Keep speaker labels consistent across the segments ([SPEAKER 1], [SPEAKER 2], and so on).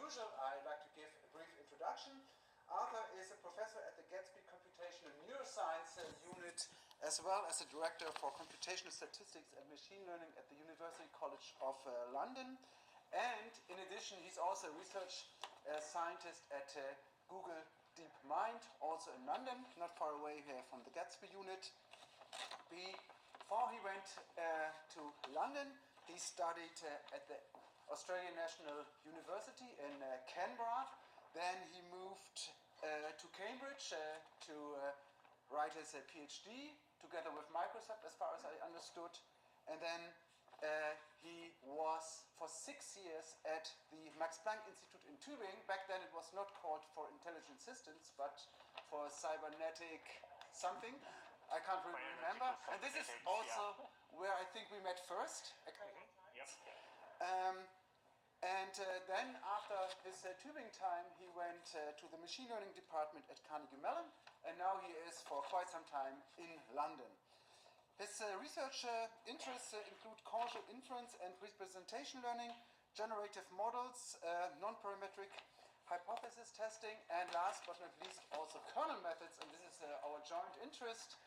[SPEAKER 1] usual, I'd like to give a brief introduction. Arthur is a professor at the Gatsby Computational Neuroscience Unit, as well as the Director for Computational Statistics and Machine Learning at the University College of London. And in addition, he's also a research scientist at Google DeepMind, also in London, not far away here from the Gatsby unit. Before he went to London, he studied at the Australian National University in Canberra. Then he moved to Cambridge to write his PhD together with Microsoft, as far as I understood. And then he was for 6 years at the Max Planck Institute in Tübingen. Back then it was not called for intelligent systems, but for cybernetic something. I can't really remember. And this is also where I think we met first. And then after his Tübingen time, he went to the machine learning department at Carnegie Mellon, and now he is for quite some time in London. His research interests include causal inference and representation learning, generative models, non-parametric hypothesis testing, and last but not least also kernel methods, and this is our joint interest.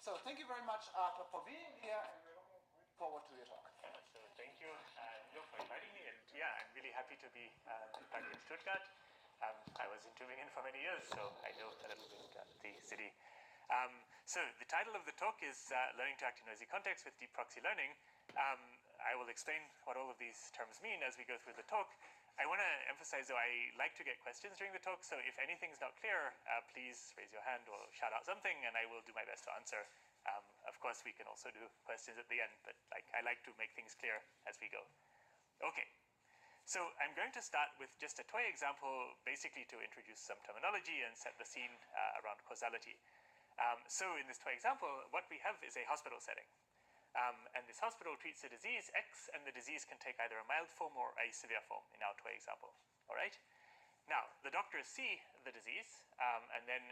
[SPEAKER 1] So thank you very much, Arthur, for being here, and we're looking forward to your talk.
[SPEAKER 2] So thank you, for inviting me, and I'm really happy to be back in Stuttgart. I was in Tübingen for many years, so I know a little bit the city. So the title of the talk is Learning to Act in Noisy Contexts with Deep Proxy Learning. I will explain what all of these terms mean as we go through the talk. I want to emphasize, though, I like to get questions during the talk, so if anything's not clear, please raise your hand or shout out something, and I will do my best to answer. Of course, we can also do questions at the end, but I like to make things clear as we go. Okay, so I'm going to start with just a toy example, basically to introduce some terminology and set the scene around causality. So in this toy example, what we have is a hospital setting. And this hospital treats a disease X, and the disease can take either a mild form or a severe form in our toy example. All right? Now, the doctors see the disease, and then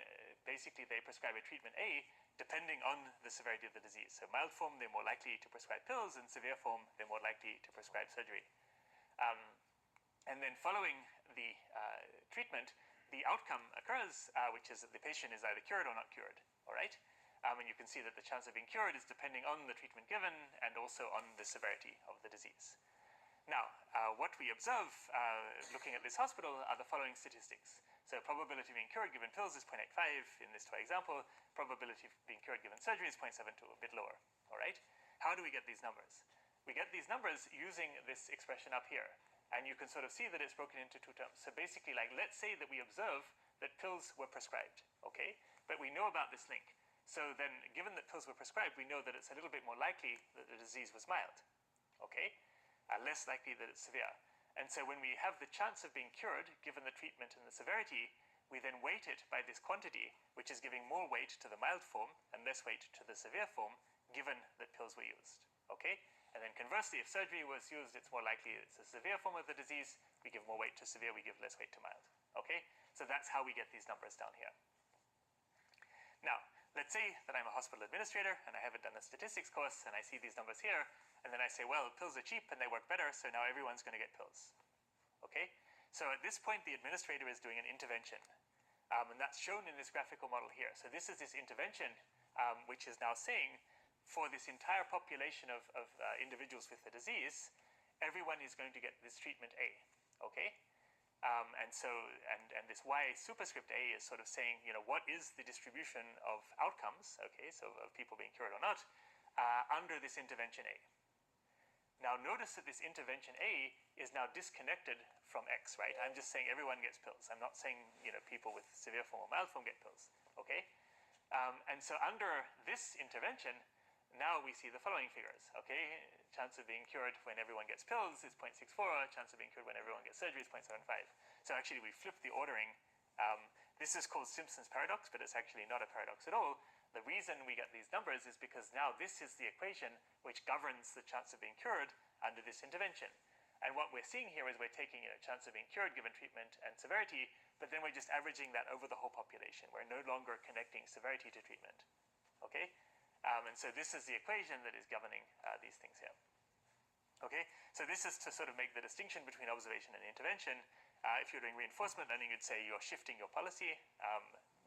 [SPEAKER 2] basically they prescribe a treatment A depending on the severity of the disease. So mild form, they're more likely to prescribe pills, and severe form, they're more likely to prescribe surgery. And then following the treatment, the outcome occurs, which is that the patient is either cured or not cured. All right? And you can see that the chance of being cured is depending on the treatment given and also on the severity of the disease. Now, what we observe looking at this hospital are the following statistics. So probability of being cured given pills is 0.85 in this toy example. Probability of being cured given surgery is 0.72, a bit lower. All right? How do we get these numbers? We get these numbers using this expression up here. And you can sort of see that it's broken into two terms. So basically, let's say that we observe that pills were prescribed, okay? But we know about this link. So then, given that pills were prescribed, we know that it's a little bit more likely that the disease was mild, okay? Less likely that it's severe. And so when we have the chance of being cured, given the treatment and the severity, we then weight it by this quantity, which is giving more weight to the mild form and less weight to the severe form, given that pills were used, okay? And then conversely, if surgery was used, it's more likely it's a severe form of the disease. We give more weight to severe, we give less weight to mild, okay? So that's how we get these numbers down here. Now, let's say that I'm a hospital administrator and I haven't done a statistics course and I see these numbers here, and then I say, well, pills are cheap and they work better, so now everyone's going to get pills. Okay? So at this point, the administrator is doing an intervention. And that's shown in this graphical model here. So this is this intervention, which is now saying, for this entire population of individuals with the disease, everyone is going to get this treatment A. Okay? And this Y superscript A is sort of saying, what is the distribution of outcomes, okay, so of people being cured or not, under this intervention A. Now notice that this intervention A is now disconnected from X, right? I'm just saying everyone gets pills. I'm not saying, people with severe form or mild form get pills, okay? And so under this intervention, now we see the following figures, okay? Chance of being cured when everyone gets pills is 0.64. Chance of being cured when everyone gets surgery is 0.75. So actually we flipped the ordering. This is called Simpson's paradox, but it's actually not a paradox at all. The reason we get these numbers is because now this is the equation which governs the chance of being cured under this intervention. And what we're seeing here is we're taking chance of being cured given treatment and severity, but then we're just averaging that over the whole population. We're no longer connecting severity to treatment, okay? And so this is the equation that is governing these things here. Okay, so this is to sort of make the distinction between observation and intervention. If you're doing reinforcement learning, you'd say you're shifting your policy.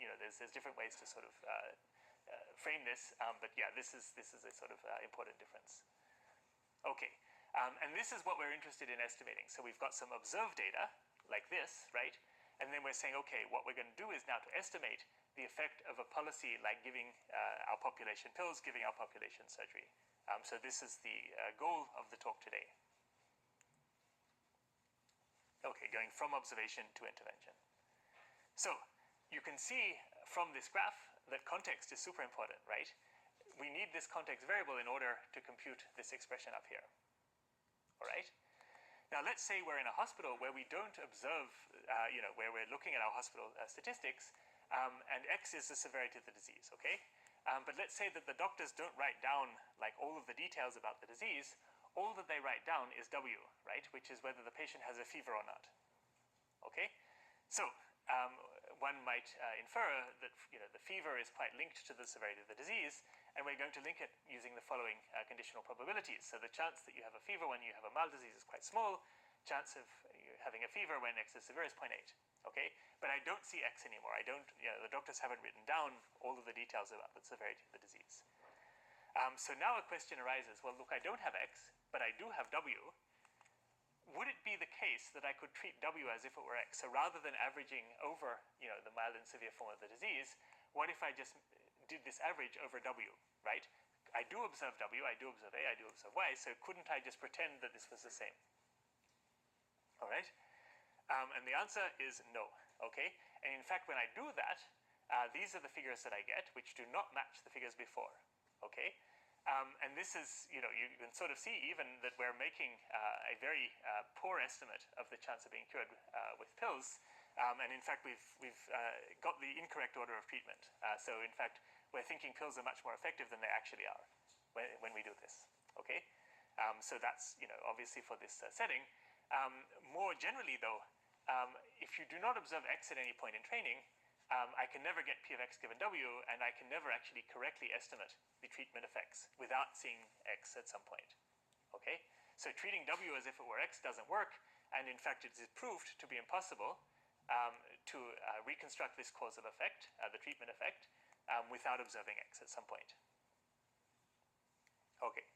[SPEAKER 2] There's different ways to sort of frame this, but yeah, this is a sort of important difference. Okay, and this is what we're interested in estimating. So we've got some observed data like this, right? And then we're saying, okay, what we're going to do is now to estimate the effect of a policy like giving our population pills, giving our population surgery. So this is the goal of the talk today. Okay, going from observation to intervention. So you can see from this graph that context is super important, right? We need this context variable in order to compute this expression up here. All right? Now let's say we're in a hospital where we don't observe, where we're looking at our hospital statistics, and X is the severity of the disease, okay? But let's say that the doctors don't write down like all of the details about the disease. All that they write down is W, right? Which is whether the patient has a fever or not. Okay? So one might infer that the fever is quite linked to the severity of the disease, and we're going to link it using the following conditional probabilities. So the chance that you have a fever when you have a mild disease is quite small. Chance of you having a fever when X is severe is 0.8. Okay, but I don't see X anymore. I don't. The doctors haven't written down all of the details about the severity of the disease. So now a question arises. Well, look, I don't have X, but I do have W. Would it be the case that I could treat W as if it were X? So rather than averaging over, the mild and severe form of the disease, what if I just did this average over W, right? I do observe W, I do observe A, I do observe Y, so couldn't I just pretend that this was the same? All right? And the answer is no, okay? And in fact, when I do that, these are the figures that I get, which do not match the figures before, okay? And this is, you can sort of see even that we're making a very poor estimate of the chance of being cured with pills. And in fact, we've got the incorrect order of treatment. So in fact, we're thinking pills are much more effective than they actually are when we do this, okay? So that's, obviously for this setting. More generally, though, if you do not observe X at any point in training, I can never get P of X given W, and I can never actually correctly estimate the treatment effects without seeing X at some point, okay? So treating W as if it were X doesn't work, and in fact it is proved to be impossible to reconstruct this causal effect, the treatment effect, without observing X at some point. Okay,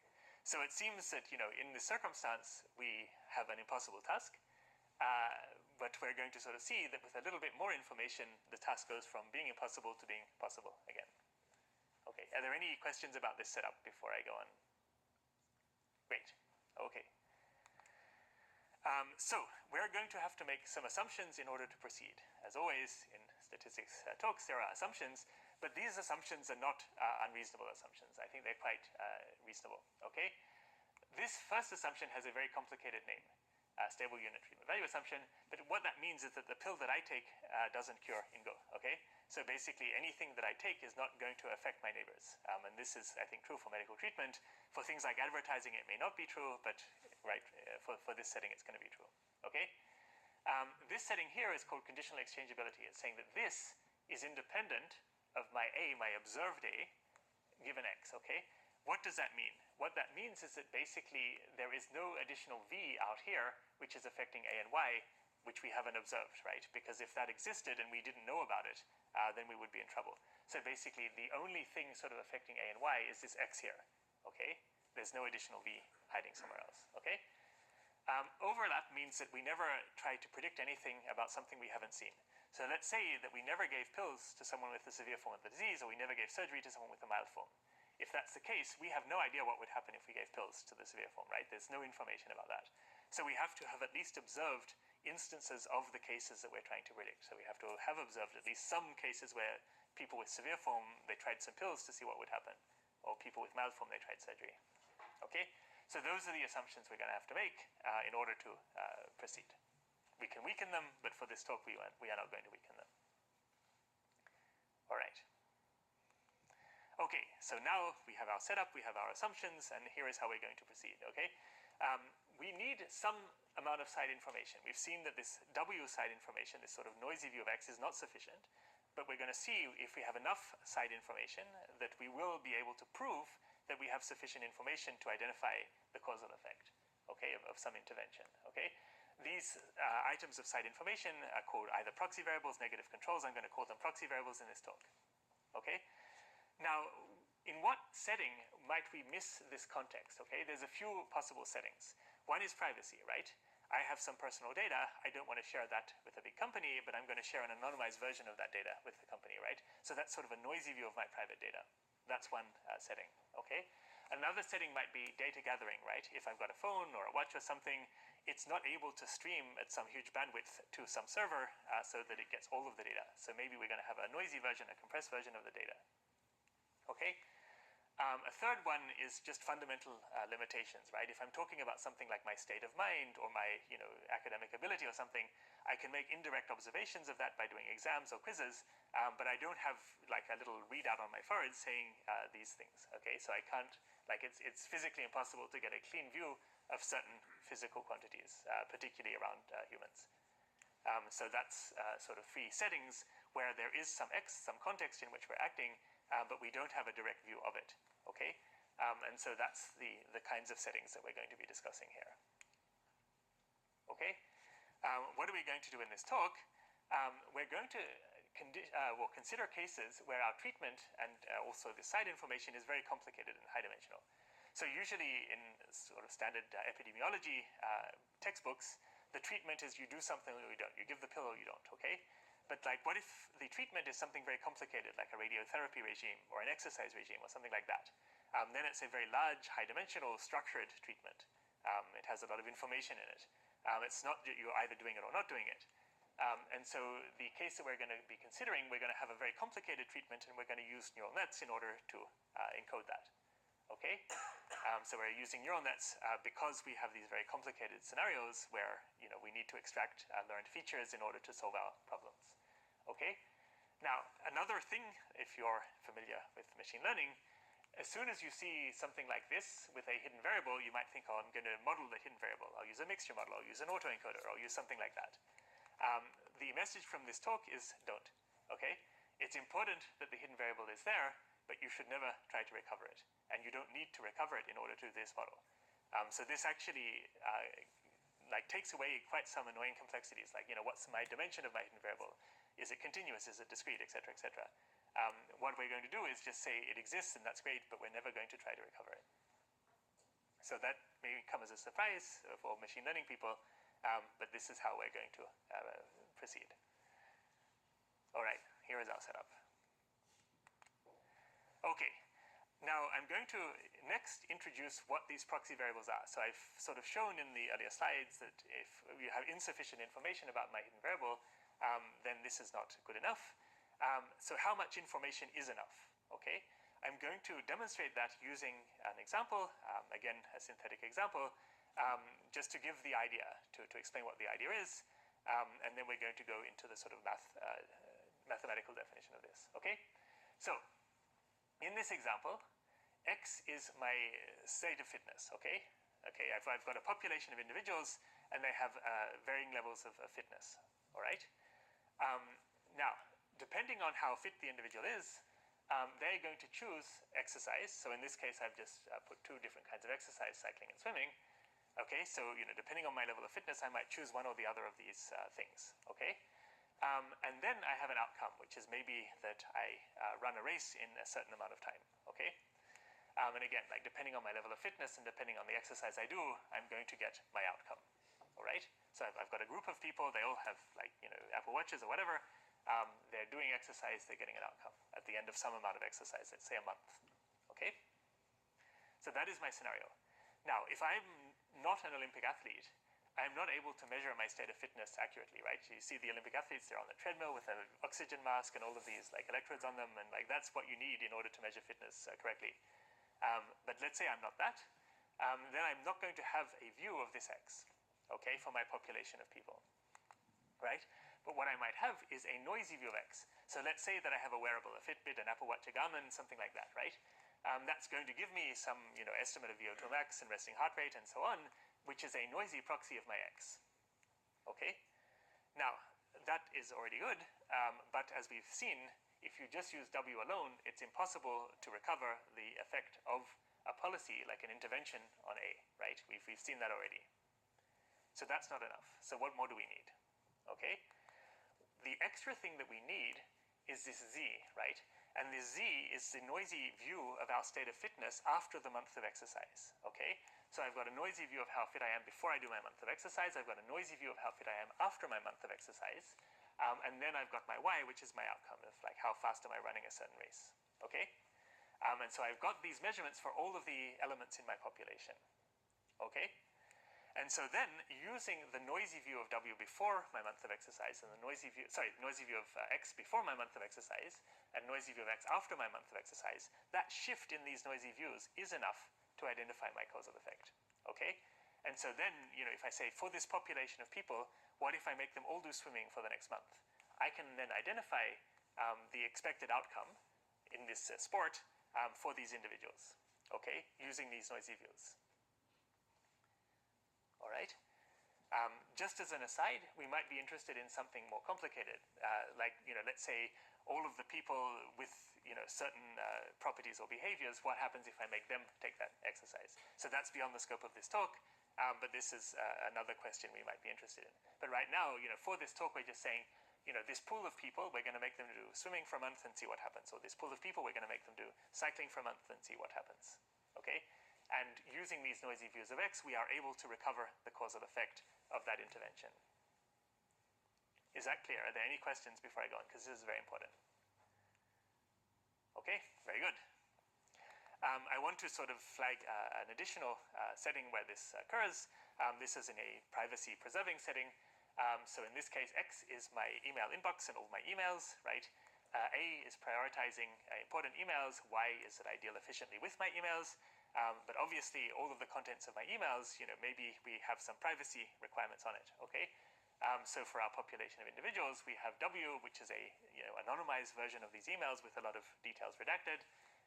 [SPEAKER 2] so it seems that, in this circumstance, we have an impossible task, but we're going to sort of see that with a little bit more information, the task goes from being impossible to being possible again. Okay, are there any questions about this setup before I go on? Great, okay. So we're going to have to make some assumptions in order to proceed. As always, in statistics talks, there are assumptions, but these assumptions are not unreasonable assumptions. I think they're quite reasonable, okay? This first assumption has a very complicated name. Stable unit treatment value assumption, but what that means is that the pill that I take doesn't cure INGO, okay? So basically anything that I take is not going to affect my neighbors, and this is, I think, true for medical treatment. For things like advertising, it may not be true, but for this setting, it's going to be true, okay? This setting here is called conditional exchangeability. It's saying that this is independent of my A, my observed A, given X, okay? What does that mean? What that means is that basically there is no additional V out here which is affecting A and Y, which we haven't observed, right? Because if that existed and we didn't know about it, then we would be in trouble. So basically the only thing sort of affecting A and Y is this X here, okay? There's no additional V hiding somewhere else, okay? Overlap means that we never try to predict anything about something we haven't seen. So let's say that we never gave pills to someone with a severe form of the disease, or we never gave surgery to someone with a mild form. If that's the case, we have no idea what would happen if we gave pills to the severe form, right? There's no information about that. So we have to have at least observed instances of the cases that we're trying to predict. So we have to have observed at least some cases where people with severe form, they tried some pills to see what would happen. Or people with mild form, they tried surgery. Okay? So those are the assumptions we're going to have to make in order to proceed. We can weaken them, but for this talk, we are not going to weaken them. All right. Okay, so now we have our setup, we have our assumptions, and here is how we're going to proceed, okay? We need some amount of side information. We've seen that this W side information, this sort of noisy view of X, is not sufficient, but we're going to see if we have enough side information that we will be able to prove that we have sufficient information to identify the causal effect, okay, of some intervention, okay? These items of site information are called either proxy variables, negative controls. I'm going to call them proxy variables in this talk, okay? Now, in what setting might we miss this context, okay? There's a few possible settings. One is privacy, right? I have some personal data. I don't want to share that with a big company, but I'm going to share an anonymized version of that data with the company, right? So that's sort of a noisy view of my private data. That's one setting, okay? Another setting might be data gathering, right? If I've got a phone or a watch or something, it's not able to stream at some huge bandwidth to some server so that it gets all of the data. So maybe we're going to have a noisy version, a compressed version of the data, okay? A third one is just fundamental limitations, right? If I'm talking about something like my state of mind or my, academic ability or something, I can make indirect observations of that by doing exams or quizzes, but I don't have like a little readout on my forehead saying these things, okay? So I can't, like it's physically impossible to get a clean view of certain physical quantities, particularly around humans. So that's sort of three settings where there is some context in which we're acting, but we don't have a direct view of it, okay? And so that's the kinds of settings that we're going to be discussing here. Okay? What are we going to do in this talk? We're going to consider cases where our treatment and also the site information is very complicated and high-dimensional. So usually in sort of standard epidemiology textbooks, the treatment is you do something or you don't. You give the pill or you don't, okay? But like, what if the treatment is something very complicated, like a radiotherapy regime or an exercise regime or something like that? Then it's a very large, high-dimensional, structured treatment. It has a lot of information in it. It's not that you're either doing it or not doing it. And so the case that we're going to be considering, we're going to have a very complicated treatment, and we're going to use neural nets in order to encode that. Okay? So we're using neural nets because we have these very complicated scenarios where we need to extract learned features in order to solve our problems. Okay? Now, another thing, if you're familiar with machine learning, as soon as you see something like this with a hidden variable, you might think, oh, I'm going to model the hidden variable. I'll use a mixture model. I'll use an autoencoder. I'll use something like that. The message from this talk is don't. Okay? It's important that the hidden variable is there, but you should never try to recover it. And you don't need to recover it in order to do this model. So this actually takes away quite some annoying complexities, like, what's my dimension of my hidden variable? Is it continuous? Is it discrete? Et cetera, et cetera. What we're going to do is just say it exists and that's great, but we're never going to try to recover it. So that may come as a surprise for machine learning people, but this is how we're going to proceed. All right, here is our setup. Okay, now I'm going to next introduce what these proxy variables are. So I've sort of shown in the earlier slides that if you have insufficient information about my hidden variable, then this is not good enough. So how much information is enough? Okay, I'm going to demonstrate that using an example, again, a synthetic example, just to give the idea, to explain what the idea is, and then we're going to go into the sort of mathematical definition of this. Okay, so in this example, X is my state of fitness, okay? Okay, I've got a population of individuals, and they have varying levels of fitness, all right? Now, depending on how fit the individual is, they're going to choose exercise. So in this case, I've just put two different kinds of exercise, cycling and swimming. Okay, so depending on my level of fitness, I might choose one or the other of these things, okay? And then I have an outcome, which is maybe that I run a race in a certain amount of time, okay? And again, like depending on my level of fitness and depending on the exercise I do, I'm going to get my outcome, all right? So I've got a group of people, they all have Apple Watches or whatever. They're doing exercise, they're getting an outcome at the end of some amount of exercise, let's say a month, okay? So that is my scenario. Now, if I'm not an Olympic athlete, I'm not able to measure my state of fitness accurately, right? You see the Olympic athletes, they're on the treadmill with an oxygen mask and all of these electrodes on them, and that's what you need in order to measure fitness correctly. But let's say I'm not that, then I'm not going to have a view of this X, okay, for my population of people, right? But what I might have is a noisy view of X. So let's say that I have a wearable, a Fitbit, an Apple Watch, a Garmin, something like that, right? That's going to give me some estimate of VO2 max and resting heart rate and so on, which is a noisy proxy of my X, okay? Now, that is already good, but as we've seen, if you just use W alone, it's impossible to recover the effect of a policy, like an intervention on A, right? We've seen that already. So that's not enough. So what more do we need? Okay? The extra thing that we need is this Z, right? And this Z is the noisy view of our state of fitness after the month of exercise, okay? So I've got a noisy view of how fit I am before I do my month of exercise. I've got a noisy view of how fit I am after my month of exercise. And then I've got my Y, which is my outcome of like how fast am I running a certain race, okay? And so I've got these measurements for all of the elements in my population, okay? And so then, using the noisy view of W before my month of exercise and the noisy view of X before my month of exercise and noisy view of X after my month of exercise, that shift in these noisy views is enough to identify my causal effect, okay? And so then, if I say for this population of people, what if I make them all do swimming for the next month? I can then identify the expected outcome in this sport for these individuals, okay, using these noisy views. All right. Just as an aside, we might be interested in something more complicated, like let's say all of the people with certain properties or behaviors. What happens if I make them take that exercise? So that's beyond the scope of this talk, but this is another question we might be interested in. But right now, for this talk, we're just saying, this pool of people, we're going to make them do swimming for a month and see what happens. Or this pool of people, we're going to make them do cycling for a month and see what happens. Okay. And using these noisy views of X, we are able to recover the causal effect of that intervention. Is that clear? Are there any questions before I go on? Because this is very important. Okay, very good. I want to sort of flag an additional setting where this occurs. This is in a privacy-preserving setting. So in this case, X is my email inbox and all my emails, right? A is prioritizing important emails. Y is that I deal efficiently with my emails. But obviously, all of the contents of my emails, maybe we have some privacy requirements on it, okay? So for our population of individuals, we have W, which is a anonymized version of these emails with a lot of details redacted.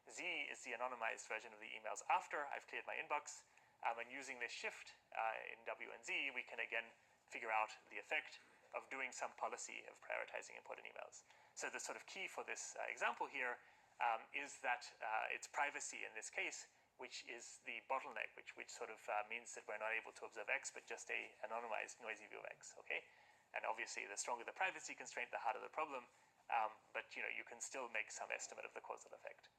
[SPEAKER 2] Z is the anonymized version of the emails after I've cleared my inbox. And using this shift in W and Z, we can again figure out the effect of doing some policy of prioritizing important emails. So the sort of key for this example here is that it's privacy in this case, which is the bottleneck, which sort of means that we're not able to observe X, but just a anonymized noisy view of X, okay? And obviously, the stronger the privacy constraint, the harder the problem, but you can still make some estimate of the causal effect.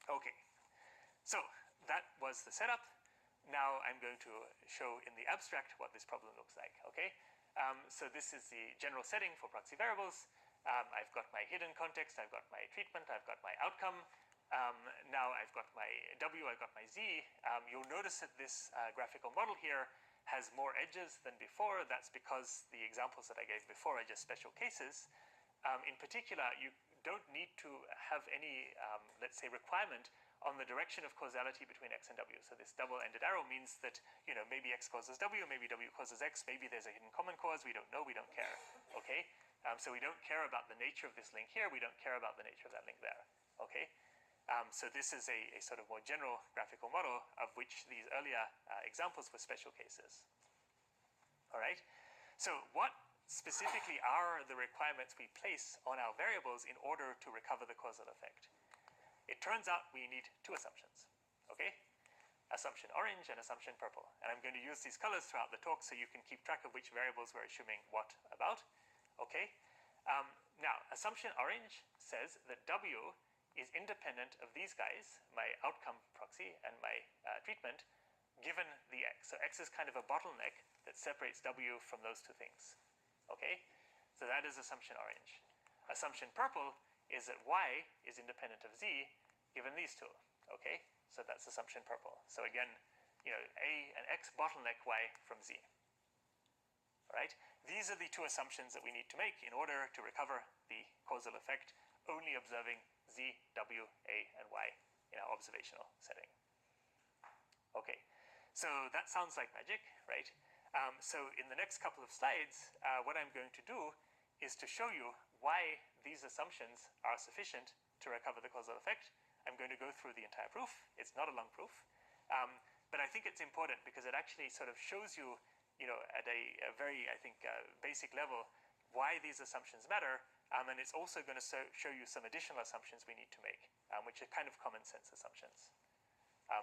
[SPEAKER 2] Okay, so that was the setup. Now I'm going to show in the abstract what this problem looks like, okay? So this is the general setting for proxy variables. I've got my hidden context, I've got my treatment, I've got my outcome. Now I've got my W, I've got my Z. You'll notice that this graphical model here has more edges than before. That's because the examples that I gave before are just special cases. In particular, you don't need to have any, let's say, requirement on the direction of causality between X and W. So this double-ended arrow means that, maybe X causes W, maybe W causes X, maybe there's a hidden common cause. We don't know, we don't care, okay? So we don't care about the nature of this link here. We don't care about the nature of that link there, okay? So this is a sort of more general graphical model of which these earlier examples were special cases. All right. So what specifically are the requirements we place on our variables in order to recover the causal effect? It turns out we need two assumptions. Okay. Assumption orange and assumption purple. And I'm going to use these colors throughout the talk so you can keep track of which variables we're assuming what about. Okay. Now, assumption orange says that W is independent of these guys, my outcome proxy and my treatment, given the X. So X is kind of a bottleneck that separates W from those two things, okay? So that is assumption orange. Assumption purple is that Y is independent of Z, given these two, okay? So that's assumption purple. So again, A and X bottleneck Y from Z, all right? These are the two assumptions that we need to make in order to recover the causal effect, only observing Z, W, A, and Y in our observational setting. Okay, so that sounds like magic, right? So in the next couple of slides, what I'm going to do is to show you why these assumptions are sufficient to recover the causal effect. I'm going to go through the entire proof. It's not a long proof, but I think it's important because it actually sort of shows you, at a very, I think, basic level, why these assumptions matter. And it's also going to show you some additional assumptions we need to make which are kind of common sense assumptions.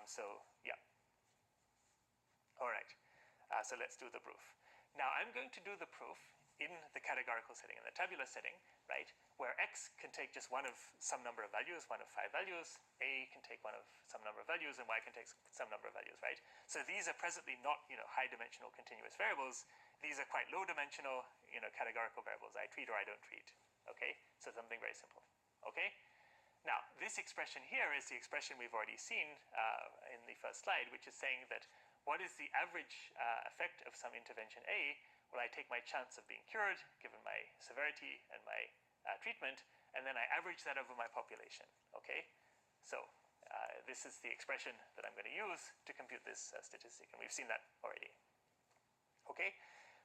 [SPEAKER 2] So yeah. All right. So let's do the proof. Now I'm going to do the proof in the categorical setting, in the tabular setting, right, where x can take just one of some number of values, one of 5 values, a can take one of some number of values, and y can take some number of values, right? So these are presently not, high-dimensional continuous variables. These are quite low-dimensional, categorical variables. I treat or I don't treat, okay? So something very simple, okay? Now, this expression here is the expression we've already seen in the first slide, which is saying that what is the average effect of some intervention A? Well, I take my chance of being cured, given my severity and my treatment, and then I average that over my population, okay? So this is the expression that I'm going to use to compute this statistic, and we've seen that already, okay?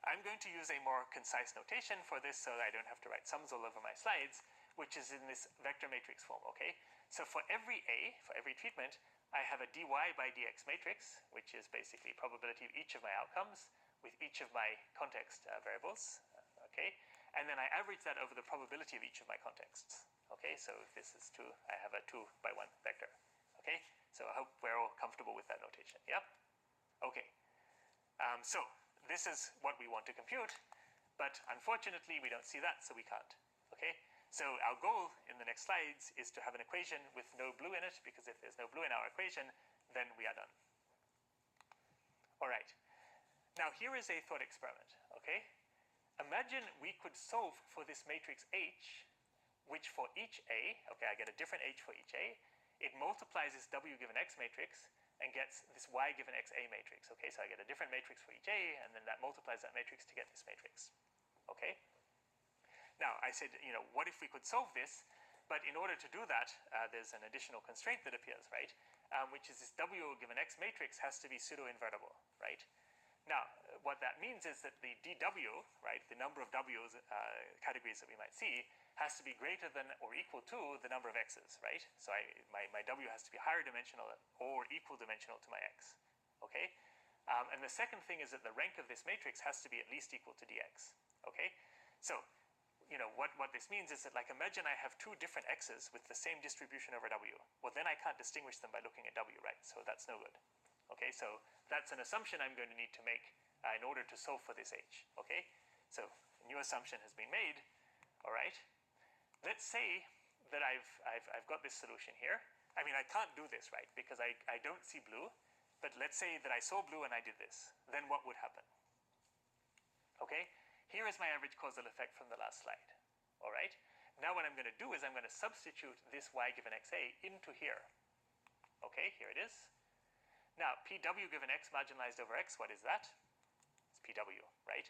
[SPEAKER 2] I'm going to use a more concise notation for this so that I don't have to write sums all over my slides, which is in this vector matrix form, okay? So for every A, for every treatment, I have a dy by dx matrix, which is basically probability of each of my outcomes with each of my context variables, okay? And then I average that over the probability of each of my contexts, okay? So if this is 2, I have a 2 by 1 vector, okay? So I hope we're all comfortable with that notation, yeah? Okay. So this is what we want to compute, but unfortunately we don't see that, so we can't, okay? So our goal in the next slides is to have an equation with no blue in it, because if there's no blue in our equation, then we are done. All right. Now here is a thought experiment, okay? Imagine we could solve for this matrix H, which for each A, okay, I get a different H for each A, it multiplies this W given X matrix and gets this Y given XA matrix, okay? So I get a different matrix for each A, and then that multiplies that matrix to get this matrix, okay? Now, I said, what if we could solve this? But in order to do that, there's an additional constraint that appears, right? Which is this W given X matrix has to be pseudo-invertible, right? Now, what that means is that the dW, right, the number of W's, categories that we might see, has to be greater than or equal to the number of X's, right? So my W has to be higher dimensional or equal dimensional to my X, okay? And the second thing is that the rank of this matrix has to be at least equal to dx, okay? So, what this means is that, like, imagine I have 2 different X's with the same distribution over W. Well, then I can't distinguish them by looking at W, right? So that's no good. Okay, so that's an assumption I'm going to need to make in order to solve for this H, okay? So a new assumption has been made, all right? Let's say that I've got this solution here. I mean, I can't do this, right, because I don't see blue, but let's say that I saw blue and I did this. Then what would happen? Okay, here is my average causal effect from the last slide, all right? Now what I'm going to do is I'm going to substitute this Y given XA into here. Okay, here it is. Now, PW given X marginalized over X, what is that? It's PW, right?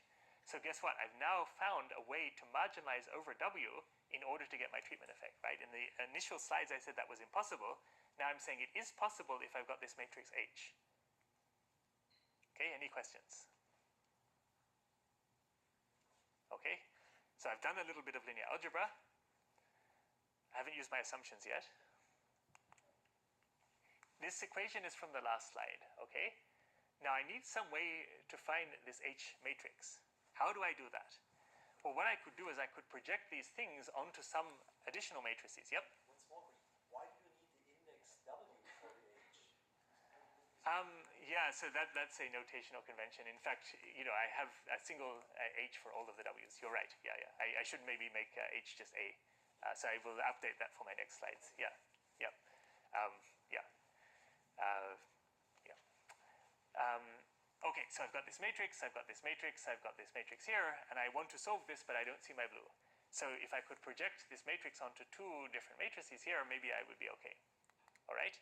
[SPEAKER 2] So guess what? I've now found a way to marginalize over W in order to get my treatment effect, right? In the initial slides I said that was impossible. Now I'm saying it is possible if I've got this matrix H. Okay, any questions? Okay, so I've done a little bit of linear algebra. I haven't used my assumptions yet. This equation is from the last slide, okay? Now I need some way to find this H matrix. How do I do that? Well, what I could do is I could project these things onto some additional matrices. Yep?
[SPEAKER 3] Once more, why do you need the index W for the H?
[SPEAKER 2] Yeah, so that's a notational convention. In fact, I have a single H for all of the W's. You're right, yeah. I should maybe make H just A. So I will update that for my next slides. Yeah. Okay, so I've got this matrix, I've got this matrix, I've got this matrix here, and I want to solve this, but I don't see my blue. So if I could project this matrix onto 2 different matrices here, maybe I would be okay. All right?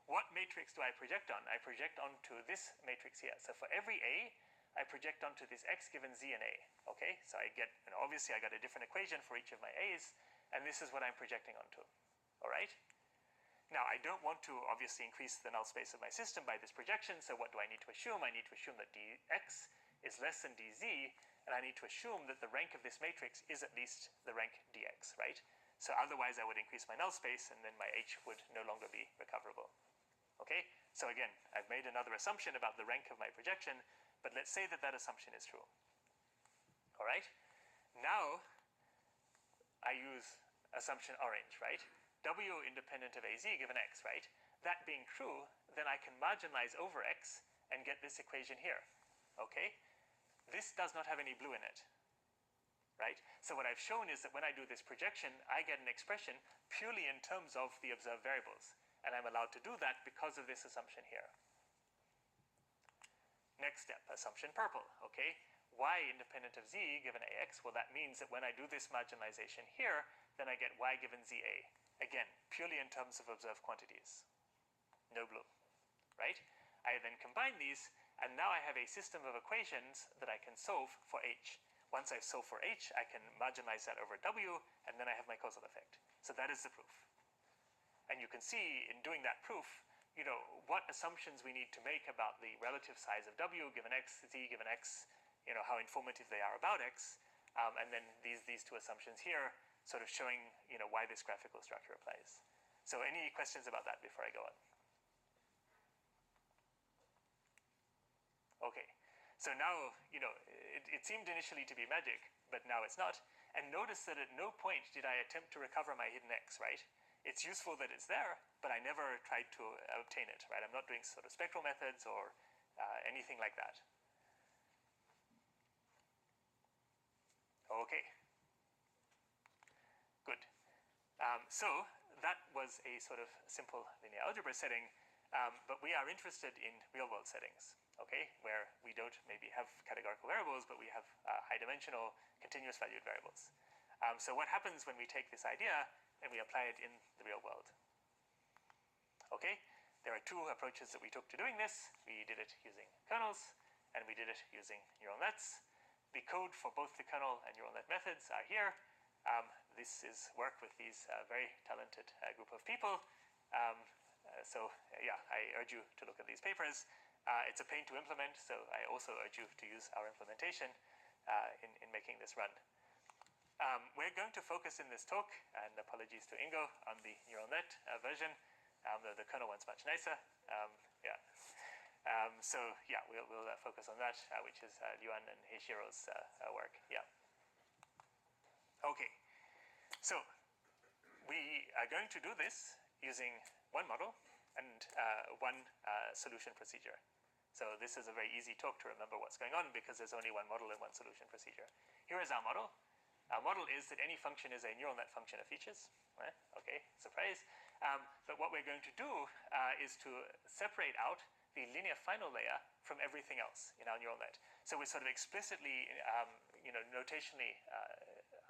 [SPEAKER 2] What matrix do I project on? I project onto this matrix here. So for every A, I project onto this X given Z and A. Okay? So I get, obviously I got a different equation for each of my A's, and this is what I'm projecting onto. All right? Now, I don't want to obviously increase the null space of my system by this projection, so what do I need to assume? I need to assume that dx is less than dz, and I need to assume that the rank of this matrix is at least the rank dx, right? So otherwise I would increase my null space, and then my H would no longer be recoverable. Okay? So again, I've made another assumption about the rank of my projection, but let's say that that assumption is true. All right? Now, I use assumption orange, right? W independent of AZ given X, right? That being true, then I can marginalize over X and get this equation here, okay? This does not have any blue in it, right? So what I've shown is that when I do this projection, I get an expression purely in terms of the observed variables. And I'm allowed to do that because of this assumption here. Next step, assumption purple, okay? Y independent of Z given AX, well that means that when I do this marginalization here, then I get Y given ZA. Again, purely in terms of observed quantities. No blue, right? I then combine these, and now I have a system of equations that I can solve for H. Once I solve for H, I can marginalize that over W, and then I have my causal effect. So that is the proof. And you can see in doing that proof, you know, what assumptions we need to make about the relative size of W given X, Z given X, you know, how informative they are about X, and then these two assumptions here sort of showing, you know, why this graphical structure applies. So any questions about that before I go on? Okay, so now, you know, it seemed initially to be magic, but now it's not. And notice that at no point did I attempt to recover my hidden X, right? It's useful that it's there, but I never tried to obtain it, right? I'm not doing sort of spectral methods or anything like that. Okay. Good. So that was a sort of simple linear algebra setting, but we are interested in real-world settings, okay, where we don't maybe have categorical variables, but we have high-dimensional continuous valued variables. So what happens when we take this idea and we apply it in the real world? Okay, there are two approaches that we took to doing this. We did it using kernels, and we did it using neural nets. The code for both the kernel and neural net methods are here. This is work with these very talented group of people. Yeah, I urge you to look at these papers. It's a pain to implement, so I also urge you to use our implementation in making this run. We're going to focus in this talk, and apologies to Ingo, on the neural net version. The kernel one's much nicer. Yeah. We'll focus on that, which is Yuan and Heishiro's work. Yeah. Okay. So we are going to do this using one model and one solution procedure. So this is a very easy talk to remember what's going on because there's only one model and one solution procedure. Here is our model. Our model is that any function is a neural net function of features. Right? Okay, surprise. But what we're going to do is to separate out the linear final layer from everything else in our neural net. So we're sort of explicitly, notationally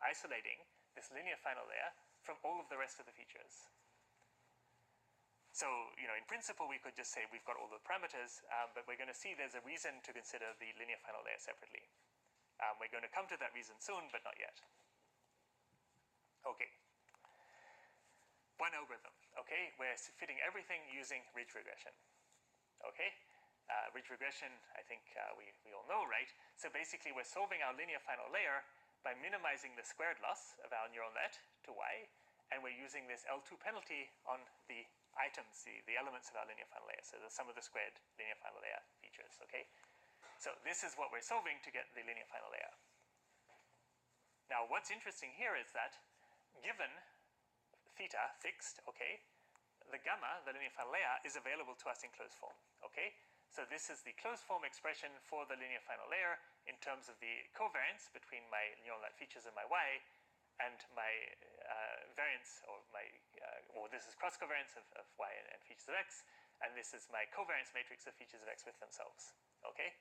[SPEAKER 2] isolating this linear final layer from all of the rest of the features. So, in principle, we could just say we've got all the parameters, but we're going to see there's a reason to consider the linear final layer separately. We're going to come to that reason soon, but not yet. Okay. One algorithm, okay? We're fitting everything using ridge regression. Okay? Ridge regression, I think we all know, right? So basically, we're solving our linear final layer by minimizing the squared loss of our neural net to y, and we're using this L2 penalty on the items, the elements of our linear final layer, so the sum of the squared linear final layer features, okay? So this is what we're solving to get the linear final layer. Now, what's interesting here is that given theta fixed, okay, the gamma, the linear final layer, is available to us in closed form, okay? So this is the closed form expression for the linear final layer in terms of the covariance between my neural net features and my y, and my variance, or this is cross covariance of y and features of x, and this is my covariance matrix of features of x with themselves, okay?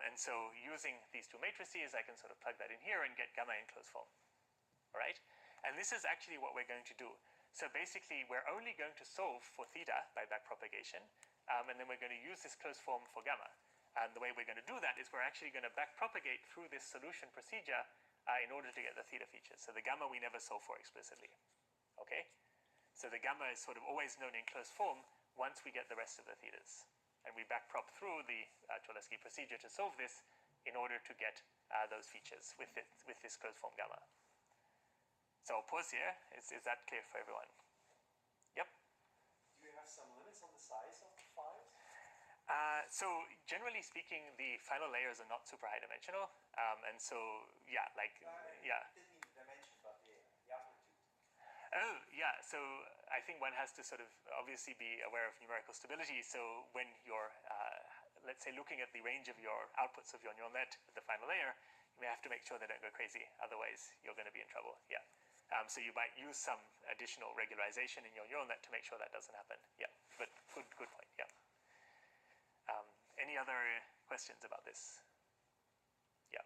[SPEAKER 2] And so using these two matrices, I can sort of plug that in here and get gamma in closed form, all right? And this is actually what we're going to do. So basically, we're only going to solve for theta by backpropagation, and then we're going to use this closed form for gamma. And the way we're going to do that is we're actually going to backpropagate through this solution procedure in order to get the theta features. So the gamma we never solve for explicitly, okay? So the gamma is sort of always known in closed form once we get the rest of the thetas. And we backprop through the Cholesky procedure to solve this in order to get those features with this closed form gamma. So I'll pause here. Is that clear for everyone? Yep.
[SPEAKER 3] Do you have some limits on the size of the files?
[SPEAKER 2] So generally speaking, the final layers are not super high dimensional, and so yeah, like yeah.
[SPEAKER 3] It didn't mean the dimension, but the amplitude.
[SPEAKER 2] Oh, yeah. So I think one has to sort of obviously be aware of numerical stability. So when you're, let's say, looking at the range of your outputs of your neural net at the final layer, you may have to make sure they don't go crazy. Otherwise, you're going to be in trouble. Yeah. So you might use some additional regularization in your neural net to make sure that doesn't happen. Yeah. But good point. Yeah. Any other questions about this? Yeah.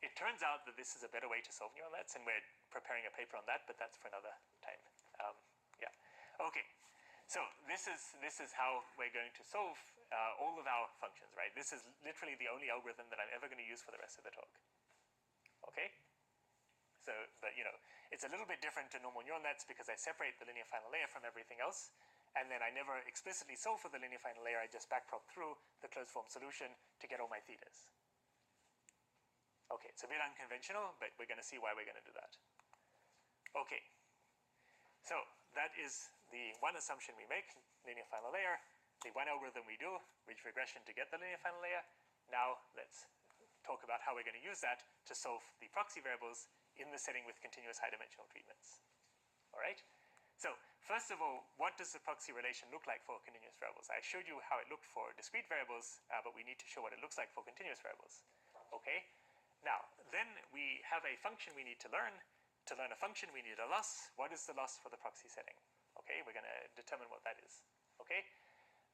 [SPEAKER 2] It turns out that this is a better way to solve neural nets, and we're preparing a paper on that, but that's for another time. Yeah. Okay. So this is how we're going to solve all of our functions, right? This is literally the only algorithm that I'm ever going to use for the rest of the talk. Okay. So, but it's a little bit different to normal neural nets because I separate the linear final layer from everything else, and then I never explicitly solve for the linear final layer. I just backprop through the closed form solution to get all my thetas. Okay, it's a bit unconventional, but we're going to see why we're going to do that. Okay, so that is the one assumption we make, linear final layer, the one algorithm we do, ridge regression to get the linear final layer. Now let's talk about how we're going to use that to solve the proxy variables in the setting with continuous high-dimensional treatments. All right? So first of all, what does the proxy relation look like for continuous variables? I showed you how it looked for discrete variables, but we need to show what it looks like for continuous variables. Okay? Now, then we have a function we need to learn. To learn a function, we need a loss. What is the loss for the proxy setting? Okay, we're going to determine what that is. Okay?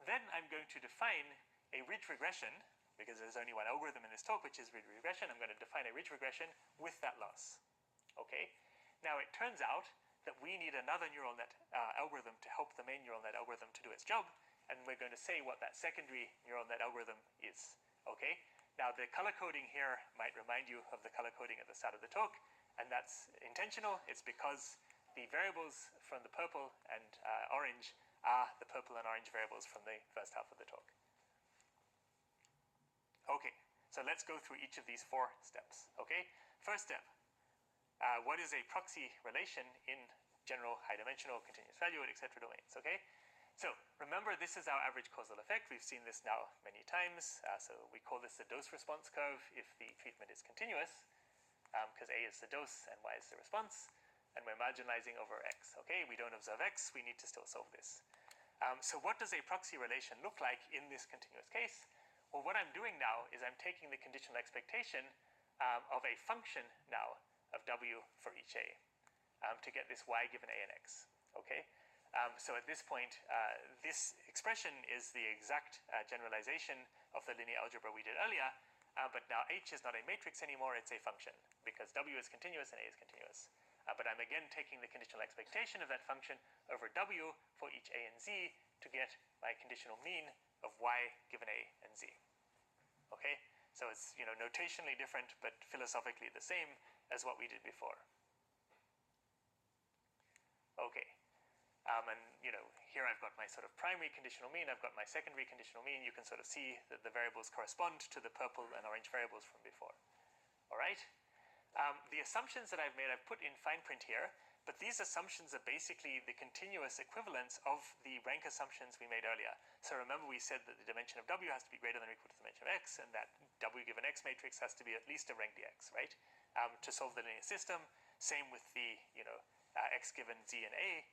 [SPEAKER 2] Then I'm going to define a ridge regression, because there's only one algorithm in this talk, which is ridge regression. I'm going to define a ridge regression with that loss. Okay? Now, it turns out that we need another neural net algorithm to help the main neural net algorithm to do its job, and we're going to say what that secondary neural net algorithm is. Okay? Now, the color coding here might remind you of the color coding at the start of the talk, and that's intentional. It's because the variables from the purple and orange are the purple and orange variables from the first half of the talk. Okay, so let's go through each of these 4 steps. Okay, first step, what is a proxy relation in general high-dimensional continuous valued, etc. domains? Okay. So remember, this is our average causal effect. We've seen this now many times. So we call this the dose response curve if the treatment is continuous, because A is the dose and Y is the response, and we're marginalizing over X. Okay, we don't observe X, we need to still solve this. So what does a proxy relation look like in this continuous case? Well, what I'm doing now is I'm taking the conditional expectation of a function now of W for each A to get this Y given A and X. Okay. So at this point, this expression is the exact generalization of the linear algebra we did earlier, but now H is not a matrix anymore, it's a function, because W is continuous and A is continuous. But I'm again taking the conditional expectation of that function over W for each A and Z to get my conditional mean of Y given A and Z. Okay? So it's notationally different, but philosophically the same as what we did before. Okay. And here I've got my sort of primary conditional mean, I've got my secondary conditional mean. You can sort of see that the variables correspond to the purple and orange variables from before. All right? The assumptions that I've made, I've put in fine print here, but these assumptions are basically the continuous equivalents of the rank assumptions we made earlier. So remember, we said that the dimension of W has to be greater than or equal to the dimension of X, and that W given X matrix has to be at least a rank dx, right? To solve the linear system. Same with the X given Z and A.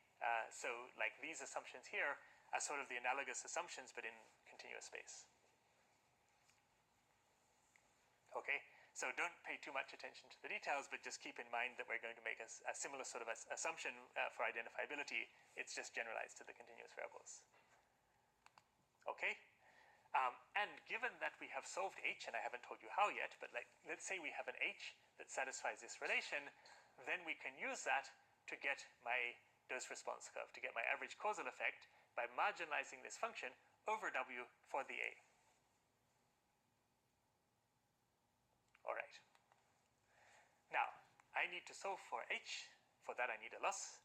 [SPEAKER 2] So like these assumptions here are sort of the analogous assumptions, but in continuous space. Okay, so don't pay too much attention to the details, but just keep in mind that we're going to make a similar sort of assumption for identifiability. It's just generalized to the continuous variables. Okay, and given that we have solved H, and I haven't told you how yet, but let's say we have an H that satisfies this relation, then we can use that to get my dose response curve, to get my average causal effect by marginalizing this function over W for the A. All right. Now, I need to solve for H. For that, I need a loss.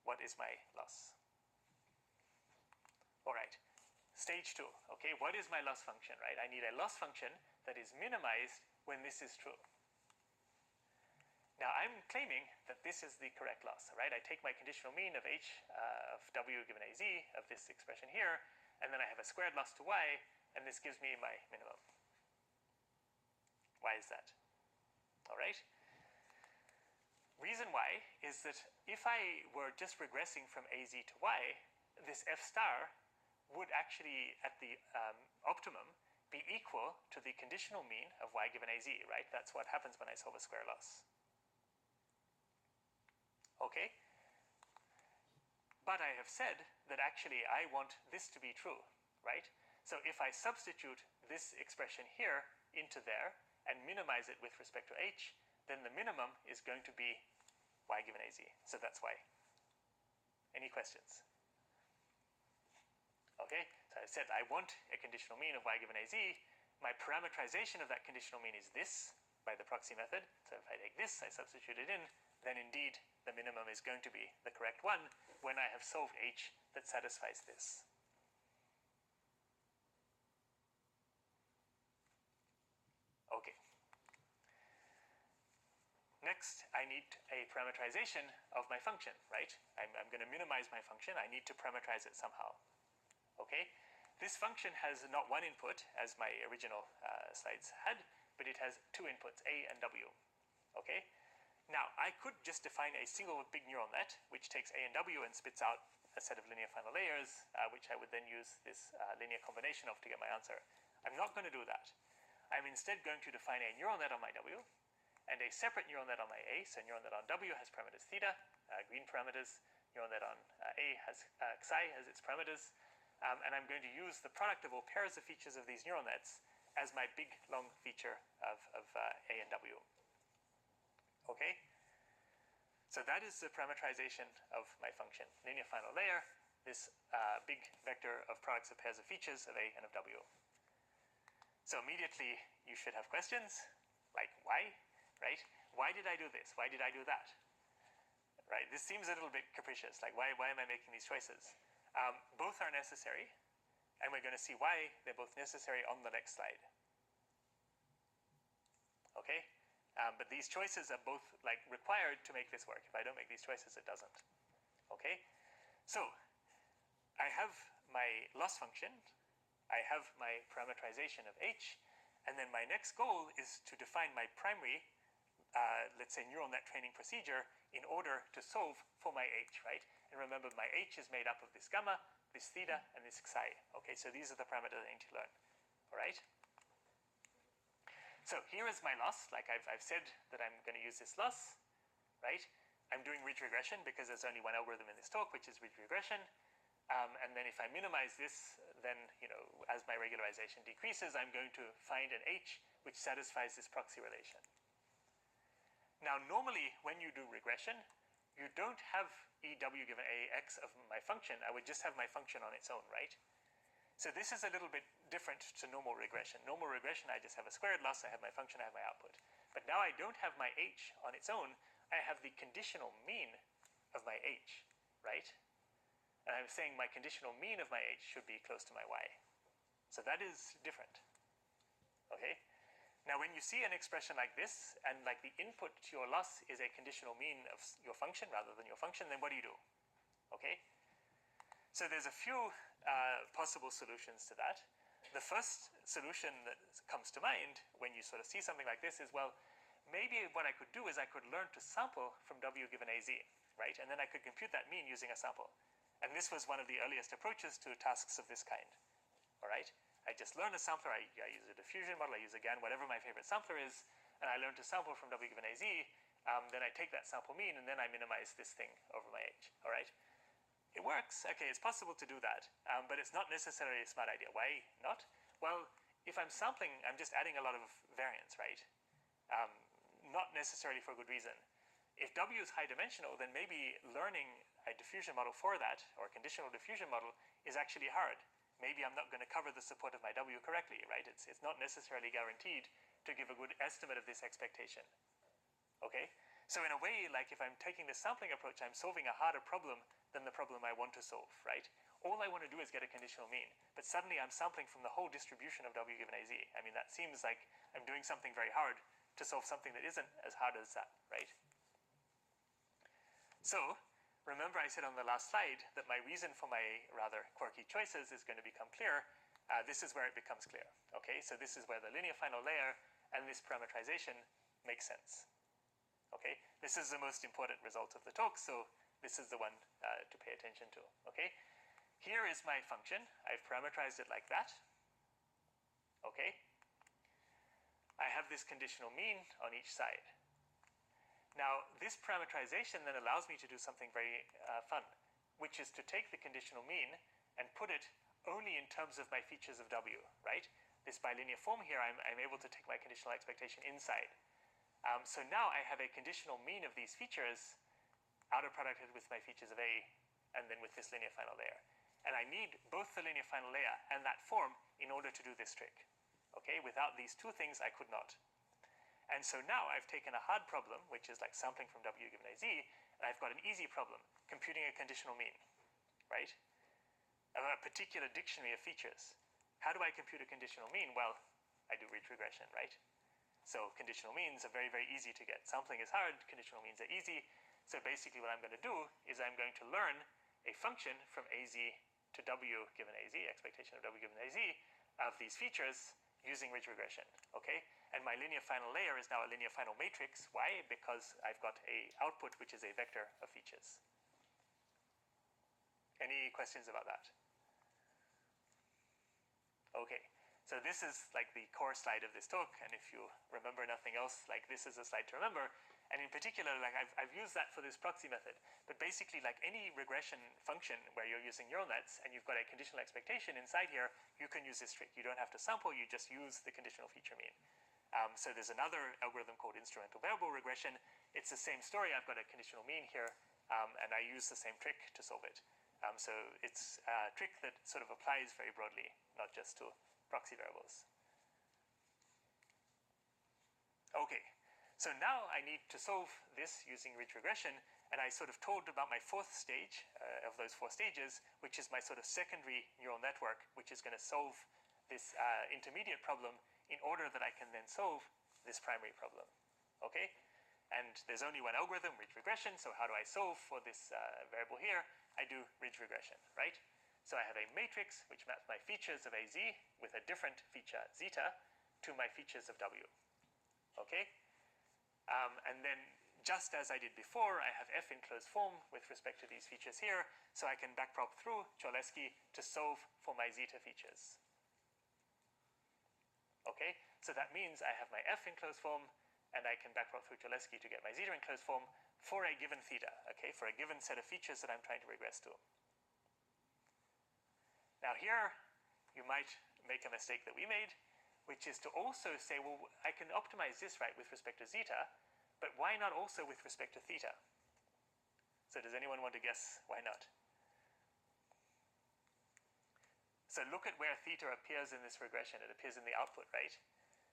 [SPEAKER 2] What is my loss? All right. Stage 2. Okay, what is my loss function, right? I need a loss function that is minimized when this is true. Now, I'm claiming that this is the correct loss, right? I take my conditional mean of H of W given AZ of this expression here, and then I have a squared loss to Y, and this gives me my minimum. Why is that? All right. Reason why is that if I were just regressing from AZ to Y, this F star would actually, at the optimum, be equal to the conditional mean of Y given AZ, right? That's what happens when I solve a square loss. Okay? But I have said that actually I want this to be true, right? So if I substitute this expression here into there and minimize it with respect to H, then the minimum is going to be Y given AZ. So that's why. Any questions? Okay, so I said I want a conditional mean of Y given AZ. My parameterization of that conditional mean is this by the proxy method. So if I take this, I substitute it in, then indeed the minimum is going to be the correct one when I have solved H that satisfies this. Okay. Next, I need a parameterization of my function, right? I'm going to minimize my function. I need to parameterize it somehow. Okay? This function has not one input, as my original slides had, but it has two inputs, A and W. Okay? Now, I could just define a single big neural net, which takes A and W and spits out a set of linear final layers, which I would then use this linear combination of to get my answer. I'm not going to do that. I'm instead going to define a neural net on my W, and a separate neural net on my A. So neural net on W has parameters theta, green parameters. Neural net on A has xi as its parameters. And I'm going to use the product of all pairs of features of these neural nets as my big, long feature of A and W. Okay? So that is the parameterization of my function. Linear final layer, this big vector of products of pairs of features of A and of W. So immediately you should have questions, like why, right? Why did I do this? Why did I do that? Right? This seems a little bit capricious, like why am I making these choices? Both are necessary, and we're going to see why they're both necessary on the next slide. Okay? But these choices are both like required to make this work. If I don't make these choices, it doesn't. Okay? So, I have my loss function, I have my parameterization of H, and then my next goal is to define my primary, let's say neural net training procedure in order to solve for my H, right? And remember, my H is made up of this gamma, this theta, and this xi. Okay, so these are the parameters I need to learn. All right? So here is my loss. Like I've said that I'm going to use this loss, right? I'm doing ridge regression because there's only one algorithm in this talk, which is ridge regression. And then if I minimize this, then, you know, as my regularization decreases, I'm going to find an H which satisfies this proxy relation. Now, normally, when you do regression, you don't have EW given AX of my function. I would just have my function on its own, right? So this is a little bit different to normal regression. Normal regression, I just have a squared loss, I have my function, I have my output. But now I don't have my H on its own. I have the conditional mean of my H, right? And I'm saying my conditional mean of my H should be close to my Y. So that is different, okay? Now, when you see an expression like this, and like the input to your loss is a conditional mean of your function rather than your function, then what do you do? Okay? So there's a few possible solutions to that. The first solution that comes to mind when you sort of see something like this is, well, maybe what I could do is I could learn to sample from W given AZ, right? And then I could compute that mean using a sample. And this was one of the earliest approaches to tasks of this kind, all right? I just learn a sampler, I use a diffusion model, I use again whatever my favorite sampler is, and I learn to sample from W given AZ, then I take that sample mean and then I minimize this thing over my H, all right? It works, okay, it's possible to do that, but it's not necessarily a smart idea. Why not? Well, if I'm sampling, I'm just adding a lot of variance, right? Not necessarily for good reason. If W is high dimensional, then maybe learning a diffusion model for that, or a conditional diffusion model, is actually hard. Maybe I'm not going to cover the support of my W correctly, right? It's not necessarily guaranteed to give a good estimate of this expectation, okay? So in a way, like if I'm taking this sampling approach, I'm solving a harder problem than the problem I want to solve, right? All I want to do is get a conditional mean, but suddenly I'm sampling from the whole distribution of W given AZ. I mean, that seems like I'm doing something very hard to solve something that isn't as hard as that, right? So, remember I said on the last slide that my reason for my rather quirky choices is going to become clear. This is where it becomes clear, okay? So this is where the linear final layer and this parameterization makes sense, Okay, this is the most important result of the talk, so this is the one to pay attention to. Okay, here is my function. I've parameterized it like that. Okay, I have this conditional mean on each side. Now, this parameterization then allows me to do something very fun, which is to take the conditional mean and put it only in terms of my features of W, right? This bilinear form here, I'm able to take my conditional expectation inside. So now I have a conditional mean of these features outer producted with my features of A and then with this linear final layer. And I need both the linear final layer and that form in order to do this trick. Okay, without these two things, I could not. And so now I've taken a hard problem, which is like sampling from W given AZ, and I've got an easy problem, computing a conditional mean, right? Of a particular dictionary of features. How do I compute a conditional mean? Well, I do ridge regression, right? So conditional means are very, very easy to get. Sampling is hard, conditional means are easy. So basically what I'm going to do is I'm going to learn a function from AZ to W given AZ, expectation of W given AZ, of these features using ridge regression, okay? And my linear final layer is now a linear final matrix. Why? Because I've got a output which is a vector of features. Any questions about that? Okay, so this is like the core slide of this talk, and if you remember nothing else, like this is a slide to remember. And in particular, like I've used that for this proxy method. But basically, like any regression function where you're using neural nets and you've got a conditional expectation inside here, you can use this trick. You don't have to sample, you just use the conditional feature mean. So there's another algorithm called instrumental variable regression. It's the same story. I've got a conditional mean here, and I use the same trick to solve it. So it's a trick that sort of applies very broadly, not just to proxy variables. Okay. So now I need to solve this using ridge regression, and I sort of told about my fourth stage of those four stages, which is my sort of secondary neural network, which is going to solve this intermediate problem in order that I can then solve this primary problem, okay? And there's only one algorithm, ridge regression, so how do I solve for this variable here? I do ridge regression, right? So I have a matrix which maps my features of AZ with a different feature zeta to my features of W, okay? And then, just as I did before, I have f in closed form with respect to these features here, so I can backprop through Cholesky to solve for my zeta features. Okay, so that means I have my f in closed form, and I can backprop through Cholesky to get my zeta in closed form for a given theta, okay, for a given set of features that I'm trying to regress to. Now here, you might make a mistake that we made, which is to also say, well, I can optimize this, right, with respect to zeta, but why not also with respect to theta? So does anyone want to guess why not? So look at where theta appears in this regression. It appears in the output, right?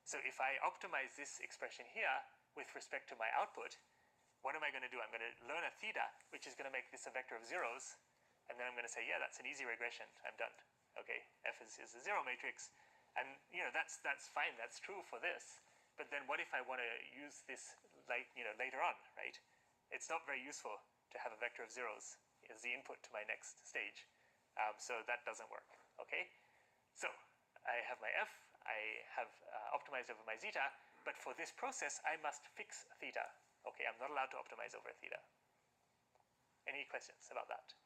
[SPEAKER 2] So if I optimize this expression here with respect to my output, what am I going to do? I'm going to learn a theta, which is going to make this a vector of zeros, and then I'm going to say, yeah, that's an easy regression. I'm done. Okay, F is a zero matrix. And that's fine. That's true for this. But then what if I want to use this later on, right? It's not very useful to have a vector of zeros as the input to my next stage. So that doesn't work. Okay. So I have my f. I have optimized over my zeta. But for this process, I must fix theta. Okay. I'm not allowed to optimize over theta. Any questions about that?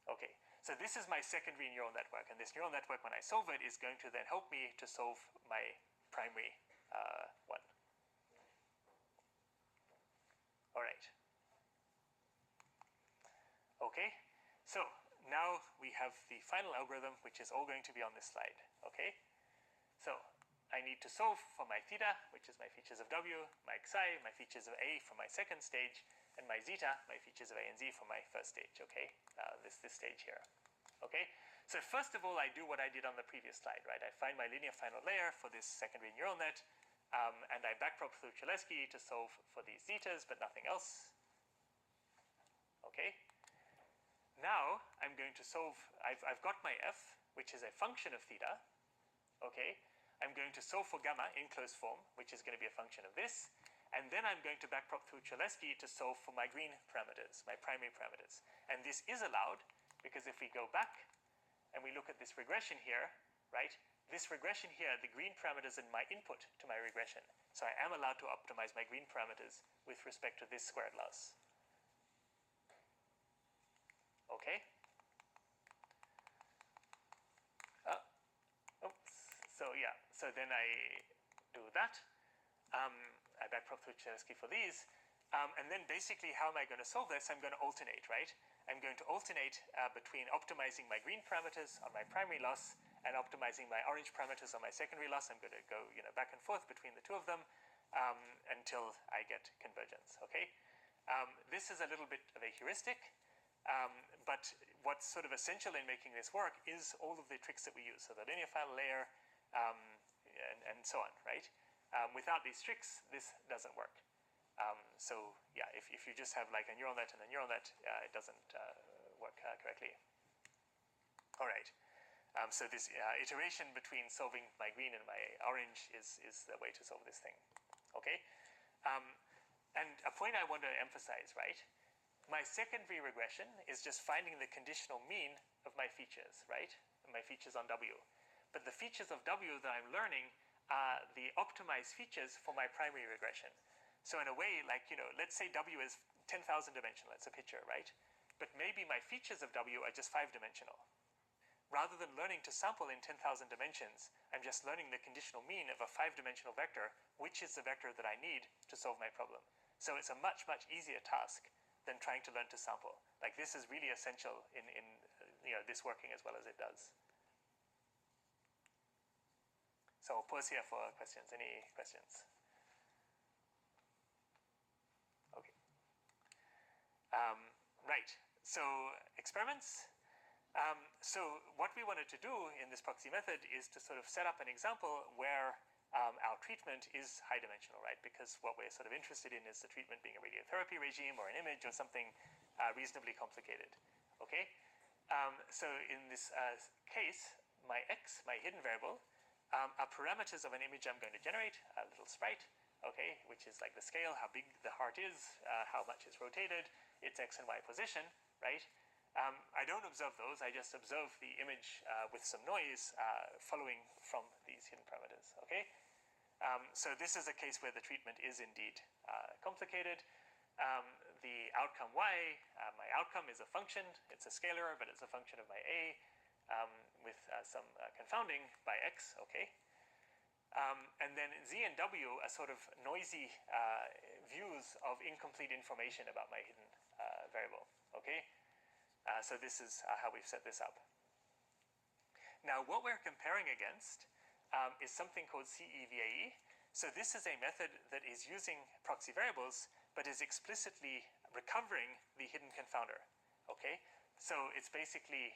[SPEAKER 2] Okay. So this is my secondary neural network, and this neural network, when I solve it, is going to then help me to solve my primary one. All right. Okay, so now we have the final algorithm, which is all going to be on this slide. Okay, so I need to solve for my theta, which is my features of W, my xi, my features of A for my second stage, and my zeta, my features of A and Z for my first stage, okay? This stage here, okay? So first of all, I do what I did on the previous slide, right? I find my linear final layer for this secondary neural net, and I backprop through Cholesky to solve for these zetas, but nothing else, okay? Now, I'm going to solve, I've got my f, which is a function of theta, okay? I'm going to solve for gamma in closed form, which is going to be a function of this. And then I'm going to backprop through Cholesky to solve for my green parameters, my primary parameters. And this is allowed because if we go back and we look at this regression here, right? This regression here, the green parameters in my input to my regression. So I am allowed to optimize my green parameters with respect to this squared loss. Okay? Oops. So yeah, so then I do that. I backprop through Cholesky for these. And then basically how am I going to solve this? I'm going to alternate, right? I'm going to alternate between optimizing my green parameters on my primary loss and optimizing my orange parameters on my secondary loss. I'm going to go back and forth between the two of them until I get convergence, okay? This is a little bit of a heuristic, but what's sort of essential in making this work is all of the tricks that we use. So the linear file layer and so on, right? Without these tricks, this doesn't work. So yeah, if you just have like a neural net and a neural net, it doesn't work correctly. All right. So this iteration between solving my green and my orange is the way to solve this thing. Okay? And a point I want to emphasize, right? My secondary regression is just finding the conditional mean of my features, right? My features on W. But the features of W that I'm learning are the optimized features for my primary regression. So in a way, like, let's say W is 10,000 dimensional. It's a picture, right? But maybe my features of W are just 5-dimensional. Rather than learning to sample in 10,000 dimensions, I'm just learning the conditional mean of a 5-dimensional vector, which is the vector that I need to solve my problem. So it's a much, much easier task than trying to learn to sample. Like, this is really essential in this working as well as it does. So I'll pause here for questions. Any questions? Okay. Right. So experiments. So what we wanted to do in this proxy method is to sort of set up an example where our treatment is high-dimensional, right? Because what we're sort of interested in is the treatment being a radiotherapy regime or an image or something reasonably complicated, okay? So in this case, my x, my hidden variable, are parameters of an image I'm going to generate, a little sprite, okay, which is like the scale, how big the heart is, how much it's rotated, its x and y position, right? I don't observe those, I just observe the image with some noise following from these hidden parameters, okay? So this is a case where the treatment is indeed complicated. The outcome y, my outcome is a function, it's a scalar, but it's a function of my a with some confounding by x, okay? And then z and w are sort of noisy views of incomplete information about my hidden variable, okay? So this is how we've set this up. Now, what we're comparing against is something called CEVAE. So this is a method that is using proxy variables, but is explicitly recovering the hidden confounder, okay? So it's basically,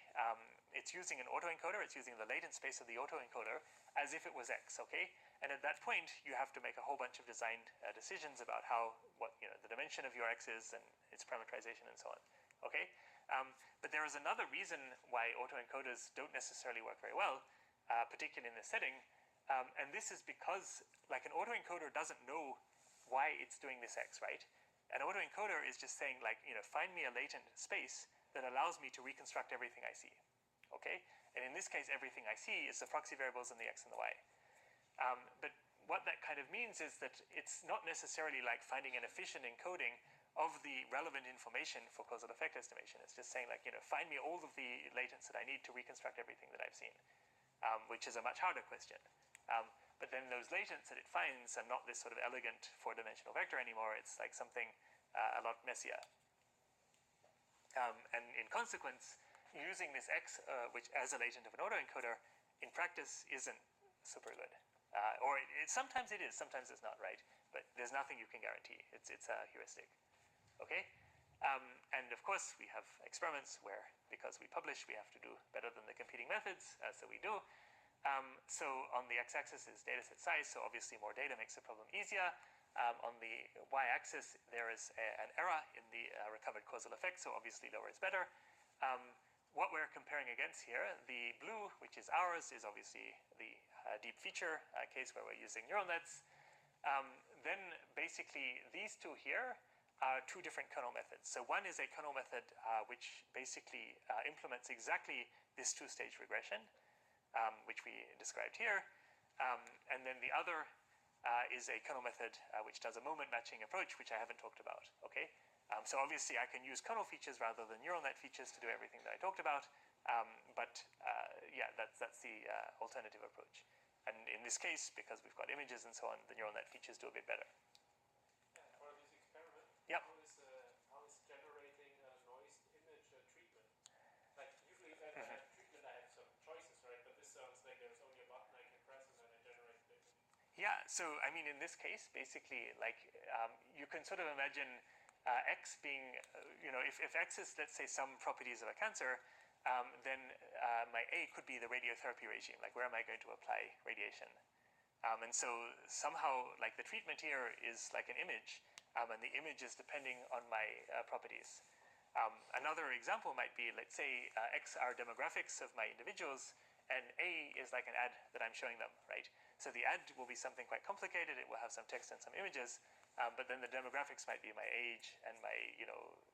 [SPEAKER 2] it's using an autoencoder, it's using the latent space of the autoencoder as if it was x, okay? And at that point, you have to make a whole bunch of design decisions about what the dimension of your x is and its parameterization and so on, okay? But there is another reason why autoencoders don't necessarily work very well, particularly in this setting, and this is because, like, an autoencoder doesn't know why it's doing this x, right? An autoencoder is just saying, like, find me a latent space that allows me to reconstruct everything I see, okay? And in this case, everything I see is the proxy variables and the x and the y. But what that kind of means is that it's not necessarily like finding an efficient encoding of the relevant information for causal effect estimation. It's just saying, like, find me all of the latents that I need to reconstruct everything that I've seen, which is a much harder question. But then those latents that it finds are not this sort of elegant 4-dimensional vector anymore. It's like something a lot messier. And in consequence, using this x, which as a latent of an autoencoder, in practice isn't super good. Or sometimes it is, sometimes it's not, right? But there's nothing you can guarantee. It's a heuristic. Okay? And of course, we have experiments where, because we publish, we have to do better than the competing methods, so we do. So on the x-axis is dataset size, so obviously more data makes the problem easier. On the y-axis, there is an error in the recovered causal effect, so obviously lower is better. What we're comparing against here, the blue, which is ours, is obviously the deep feature case where we're using neural nets. Then basically these two here are two different kernel methods. So one is a kernel method which basically implements exactly this two-stage regression. which we described here. And then the other is a kernel method which does a moment matching approach, which I haven't talked about, okay? So obviously I can use kernel features rather than neural net features to do everything that I talked about, but yeah, that's the alternative approach. And in this case, because we've got images and so on, the neural net features do a bit better.
[SPEAKER 4] For this experiment,
[SPEAKER 2] Yep.
[SPEAKER 4] how is generating a noised image treatment? Like usually if I have treatment, I have some choices, right? But this sounds like there's only a button I can press and then it generates the image.
[SPEAKER 2] Yeah, so I mean, in this case, basically, like you can sort of imagine X being, if X is, let's say, some properties of a cancer, then my A could be the radiotherapy regime, like where am I going to apply radiation? And so somehow, like the treatment here is like an image, and the image is depending on my properties. Another example might be, let's say, X are demographics of my individuals, and A is like an ad that I'm showing them, right? So the ad will be something quite complicated. It will have some text and some images, but then the demographics might be my age and my,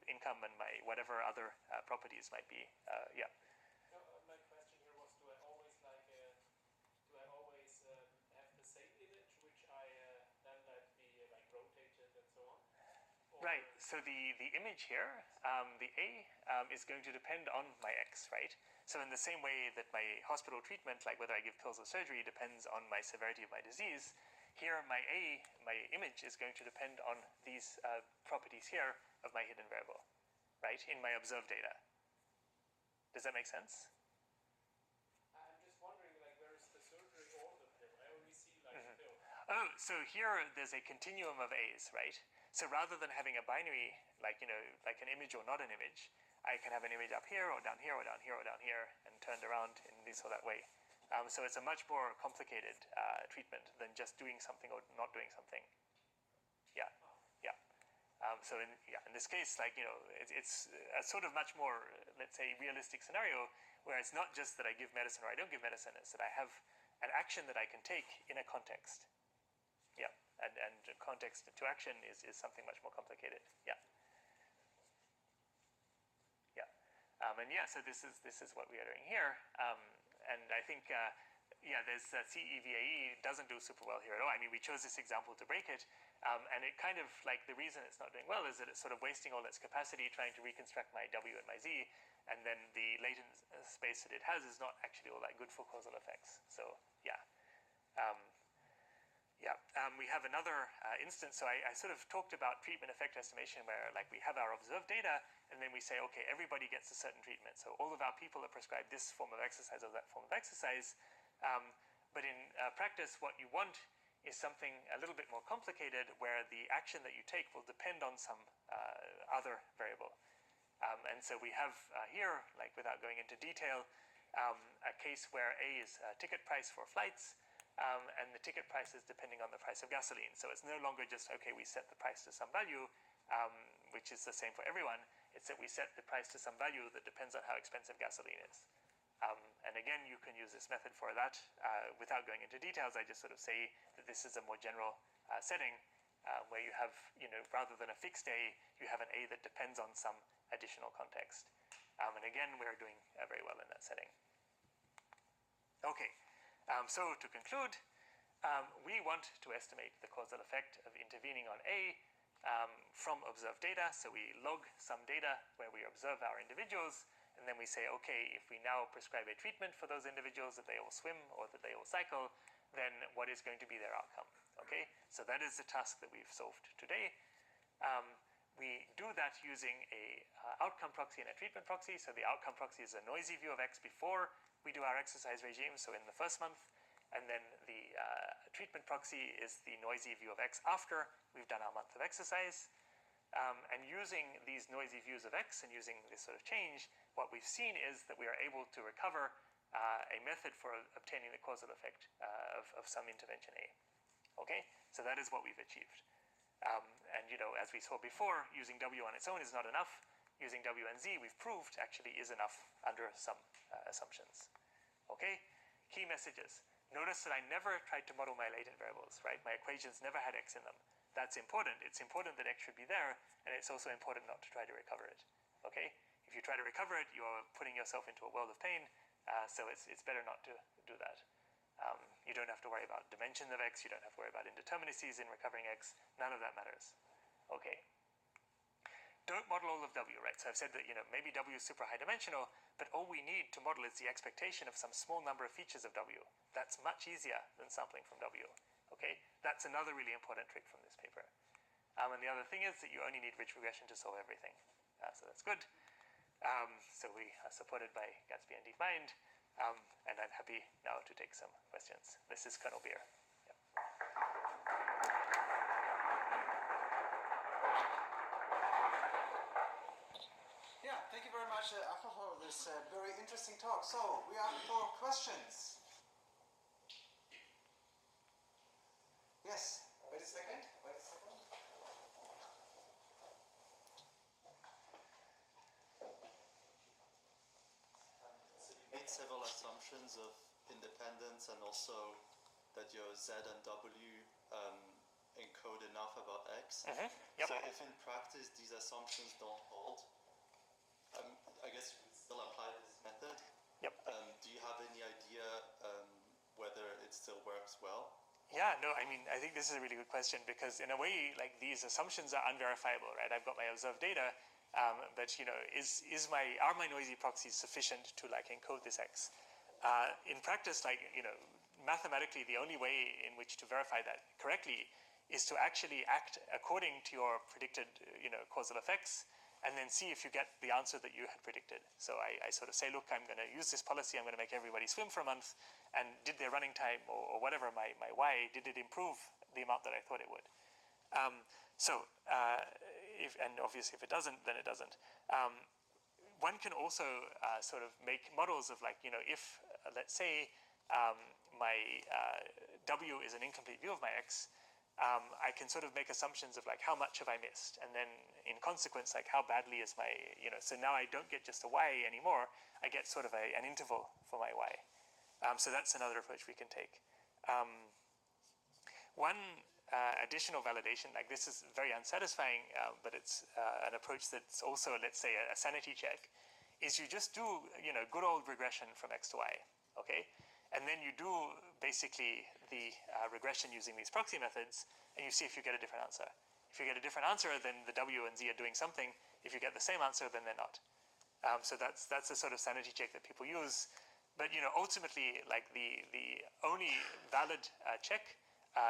[SPEAKER 2] income and my whatever other properties might be. Yeah.
[SPEAKER 4] No, my question here was, do I always have the same image, which I then let be like rotated and so on? Or
[SPEAKER 2] Right. So the image here, the A is going to depend on my X, right? So in the same way that my hospital treatment, like whether I give pills or surgery, depends on my severity of my disease, here my image is going to depend on these properties here of my hidden variable, right, in my observed data. Does that make sense?
[SPEAKER 4] I'm just wondering, like, where is the surgery or the pill? I only see like the pill.
[SPEAKER 2] Oh, so here there's a continuum of A's, right? So rather than having a binary, like like an image or not an image, I can have an image up here or down here or down here or down here and turned around in this or that way. So it's a much more complicated treatment than just doing something or not doing something. Yeah, yeah. So in this case, like, it's a sort of much more, let's say, realistic scenario where it's not just that I give medicine or I don't give medicine, it's that I have an action that I can take in a context. Yeah, and context to action is something much more complicated. Yeah. And yeah, so this is what we are doing here. And I think, there's CEVAE doesn't do super well here at all. I mean, we chose this example to break it, and it kind of, like, the reason it's not doing well is that it's sort of wasting all its capacity trying to reconstruct my W and my Z, and then the latent space that it has is not actually all that good for causal effects. So, yeah. We have another instance. So I sort of talked about treatment effect estimation where, like, we have our observed data and then we say, okay, everybody gets a certain treatment. So all of our people are prescribed this form of exercise or that form of exercise. But in practice, what you want is something a little bit more complicated where the action that you take will depend on some other variable. And so we have here, like, without going into detail, a case where A is ticket price for flights, and the ticket price is depending on the price of gasoline. So it's no longer just, okay, we set the price to some value, which is the same for everyone. It's that we set the price to some value that depends on how expensive gasoline is. And again, you can use this method for that. Without going into details, I just sort of say that this is a more general setting where you have, rather than a fixed A, you have an A that depends on some additional context. And again, we're doing very well in that setting. Okay. So to conclude, we want to estimate the causal effect of intervening on A from observed data. So we log some data where we observe our individuals, and then we say, okay, if we now prescribe a treatment for those individuals, that they will swim or that they will cycle, then what is going to be their outcome? Okay, so that is the task that we've solved today. We do that using a outcome proxy and a treatment proxy. So the outcome proxy is a noisy view of X before we do our exercise regime, so in the first month, and then the treatment proxy is the noisy view of X after we've done our month of exercise. And using these noisy views of X and using this sort of change, what we've seen is that we are able to recover a method for obtaining the causal effect of some intervention A. Okay, so that is what we've achieved. And as we saw before, using W on its own is not enough. Using W and Z, we've proved actually is enough under some assumptions. Okay, key messages. Notice that I never tried to model my latent variables, right? My equations never had X in them. That's important. It's important that X should be there, and it's also important not to try to recover it. Okay, if you try to recover it, you're putting yourself into a world of pain, So it's better not to do that. You don't have to worry about dimensions of x, you don't have to worry about indeterminacies in recovering x, none of that matters. Okay. Don't model all of W, right? So I've said that, maybe W is super high dimensional, but all we need to model is the expectation of some small number of features of W. That's much easier than sampling from W, okay? That's another really important trick from this paper. And the other thing is that you only need rich regression to solve everything. So that's good. So we are supported by Gatsby and DeepMind, and I'm happy now to take some questions. This is Colonel Beer.
[SPEAKER 1] Yeah, thank you very much, Afra, for this very interesting talk. So, we are for questions. Yes, wait a second.
[SPEAKER 5] So you made several assumptions of independence and also that your Z and W encode enough about X.
[SPEAKER 2] Yep.
[SPEAKER 5] So if in practice these assumptions don't hold, I guess you would still apply this method.
[SPEAKER 2] Yep.
[SPEAKER 5] Do you have any idea whether it still works well?
[SPEAKER 2] Yeah, no, I mean, I think this is a really good question because in a way, like these assumptions are unverifiable, right? I've got my observed data, but are my noisy proxies sufficient to like encode this X? In practice, like, mathematically, the only way in which to verify that correctly is to actually act according to your predicted, causal effects, and then see if you get the answer that you had predicted. So I sort of say, look, I'm going to use this policy, I'm going to make everybody swim for a month, and did their running time or whatever, my Y, did it improve the amount that I thought it would? And obviously if it doesn't, then it doesn't. One can also sort of make models of like, if, let's say, my W is an incomplete view of my X, I can sort of make assumptions of like how much have I missed, and then in consequence, like how badly is my, so now I don't get just a Y anymore, I get sort of an interval for my Y. So that's another approach we can take. One additional validation, like this is very unsatisfying, but it's an approach that's also, let's say, a sanity check, is you just do, good old regression from X to Y, okay? And then you do basically the regression using these proxy methods, and you see if you get a different answer. If you get a different answer, then the W and Z are doing something. If you get the same answer, then they're not. So that's a sort of sanity check that people use. But ultimately, like the only valid check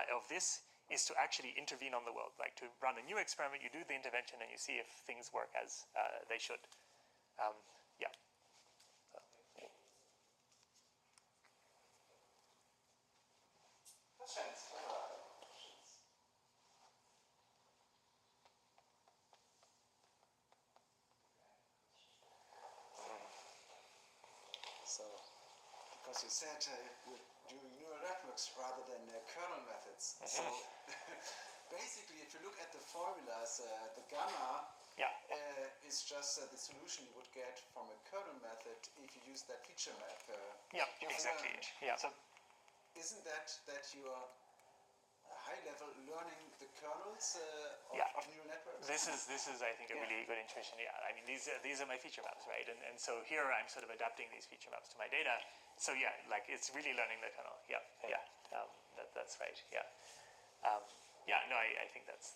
[SPEAKER 2] of this is to actually intervene on the world, like to run a new experiment. You do the intervention, and you see if things work as they should. Yeah.
[SPEAKER 1] Questions? So, because you said you're doing neural networks rather than kernel methods. So, basically, if you look at the formulas, the gamma is just the solution you would get from a kernel method if you use that feature map.
[SPEAKER 2] Yeah, exactly. Yeah.
[SPEAKER 1] So, isn't that your high level learning the kernels of neural networks?
[SPEAKER 2] This is I think a really good intuition. Yeah, I mean these are my feature maps, right? And so here I'm sort of adapting these feature maps to my data. So yeah, like it's really learning the kernel. Yeah. That's right. Yeah. I think that's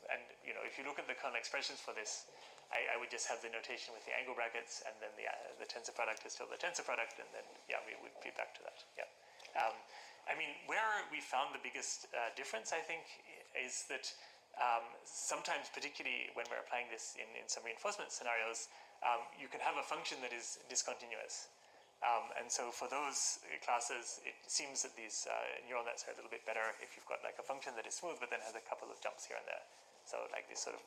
[SPEAKER 2] and if you look at the kernel expressions for this, I would just have the notation with the angle brackets, and then the tensor product is still the tensor product, and then we would feed back to that. Yeah. I mean, where we found the biggest difference, I think, is that sometimes, particularly when we're applying this in some reinforcement scenarios, you can have a function that is discontinuous. And so for those classes, it seems that these neural nets are a little bit better if you've got like a function that is smooth, but then has a couple of jumps here and there. So like these sort of,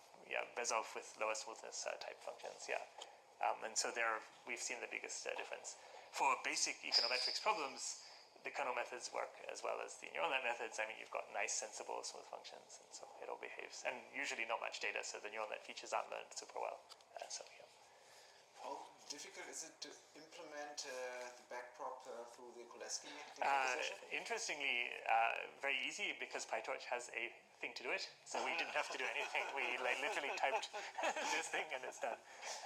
[SPEAKER 2] Bezov with lower smoothness type functions, and so there we've seen the biggest difference. For basic econometrics problems, the kernel methods work as well as the neural net methods. I mean, you've got nice, sensible, smooth functions, and so it all behaves. And usually not much data, so the neural net features aren't learned super well.
[SPEAKER 1] How difficult is it to implement the backprop through the that's the composition?
[SPEAKER 2] Interestingly, very easy because PyTorch has a thing to do it, so we didn't have to do anything. We literally typed this thing and it's done.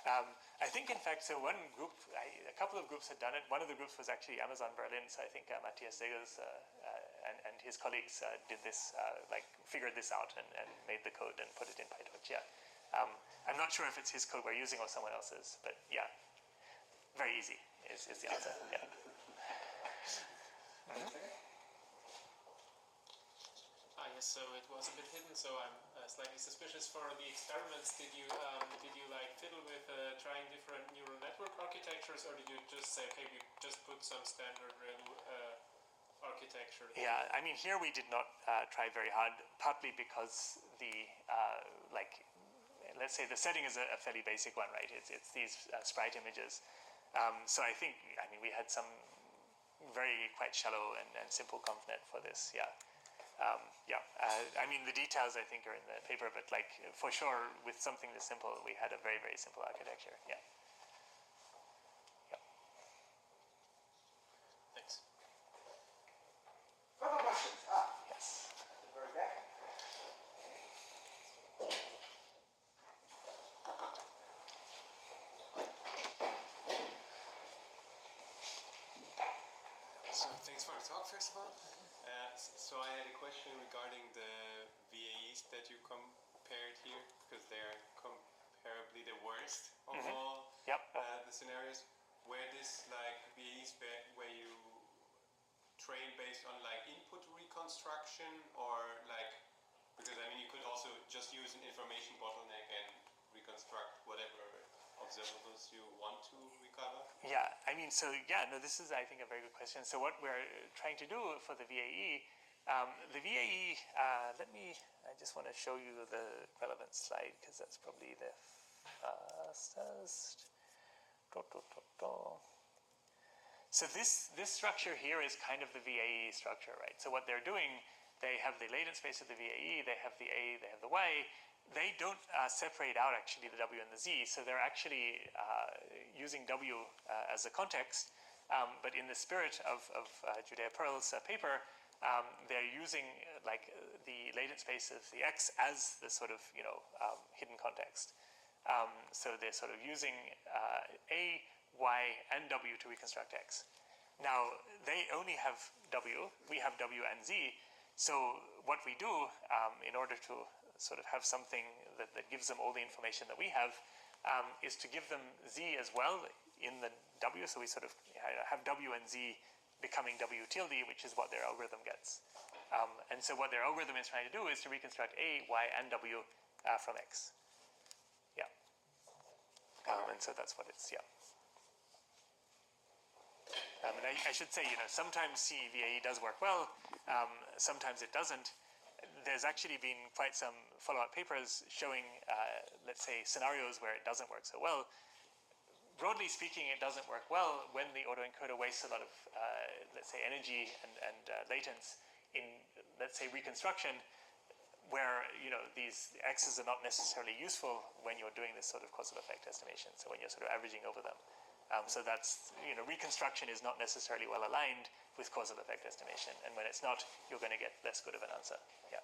[SPEAKER 2] I think, in fact, so one group, a couple of groups had done it. One of the groups was actually Amazon Berlin, so I think Matthias Segers and his colleagues did this, figured this out and made the code and put it in PyTorch. Yeah. I'm not sure if it's his code we're using or someone else's, but yeah, very easy is the answer. Yeah.
[SPEAKER 4] Yes, so it was a bit hidden, so I'm slightly suspicious for the experiments. Did you fiddle with trying different neural network architectures, or did you just say, okay, we just put some standard architecture?
[SPEAKER 2] Yeah, I mean, here we did not try very hard, partly because the let's say the setting is a fairly basic one, right? It's these sprite images. So I think, we had some very quite shallow and simple convnet for this. Yeah. The details I think are in the paper, but for sure with something this simple, we had a very, very simple architecture. Yeah.
[SPEAKER 4] Thanks.
[SPEAKER 1] Further questions?
[SPEAKER 2] Yes.
[SPEAKER 1] At the very back.
[SPEAKER 6] So thanks for the talk, first of all. So I had a question regarding the VAEs that you compared here, because they're comparably the worst of all
[SPEAKER 2] Yep.
[SPEAKER 6] the scenarios. Where this VAEs where you train based on input reconstruction, or because you could also just use an information bottleneck and reconstruct whatever observables you want to recover?
[SPEAKER 2] Yeah, this is, I think, a very good question. So what we're trying to do for the VAE, I just want to show you the relevant slide, because that's probably the fastest. So this structure here is kind of the VAE structure, right? So what they're doing, they have the latent space of the VAE, they have the A, they have the Y. They don't separate out actually the W and the Z, so they're actually using W as a context, but in the spirit of Judea Pearl's paper, they're using the latent space of the X as the sort of hidden context. So they're sort of using A, Y, and W to reconstruct X. Now, they only have W, we have W and Z, so what we do in order to sort of have something that gives them all the information that we have is to give them Z as well in the W, so we sort of have W and Z becoming W tilde, which is what their algorithm gets. And so what their algorithm is trying to do is to reconstruct A, Y, and W from X. Yeah. And so that's what it's, yeah. And I should say, sometimes CVAE does work well, sometimes it doesn't. There's actually been quite some follow-up papers showing, let's say, scenarios where it doesn't work so well. Broadly speaking, it doesn't work well when the autoencoder wastes a lot of, let's say, energy and latence in, let's say, reconstruction, where these X's are not necessarily useful when you're doing this sort of causal effect estimation, so when you're sort of averaging over them. So that's, reconstruction is not necessarily well aligned with causal effect estimation, and when it's not, you're going to get less good of an answer. Yeah.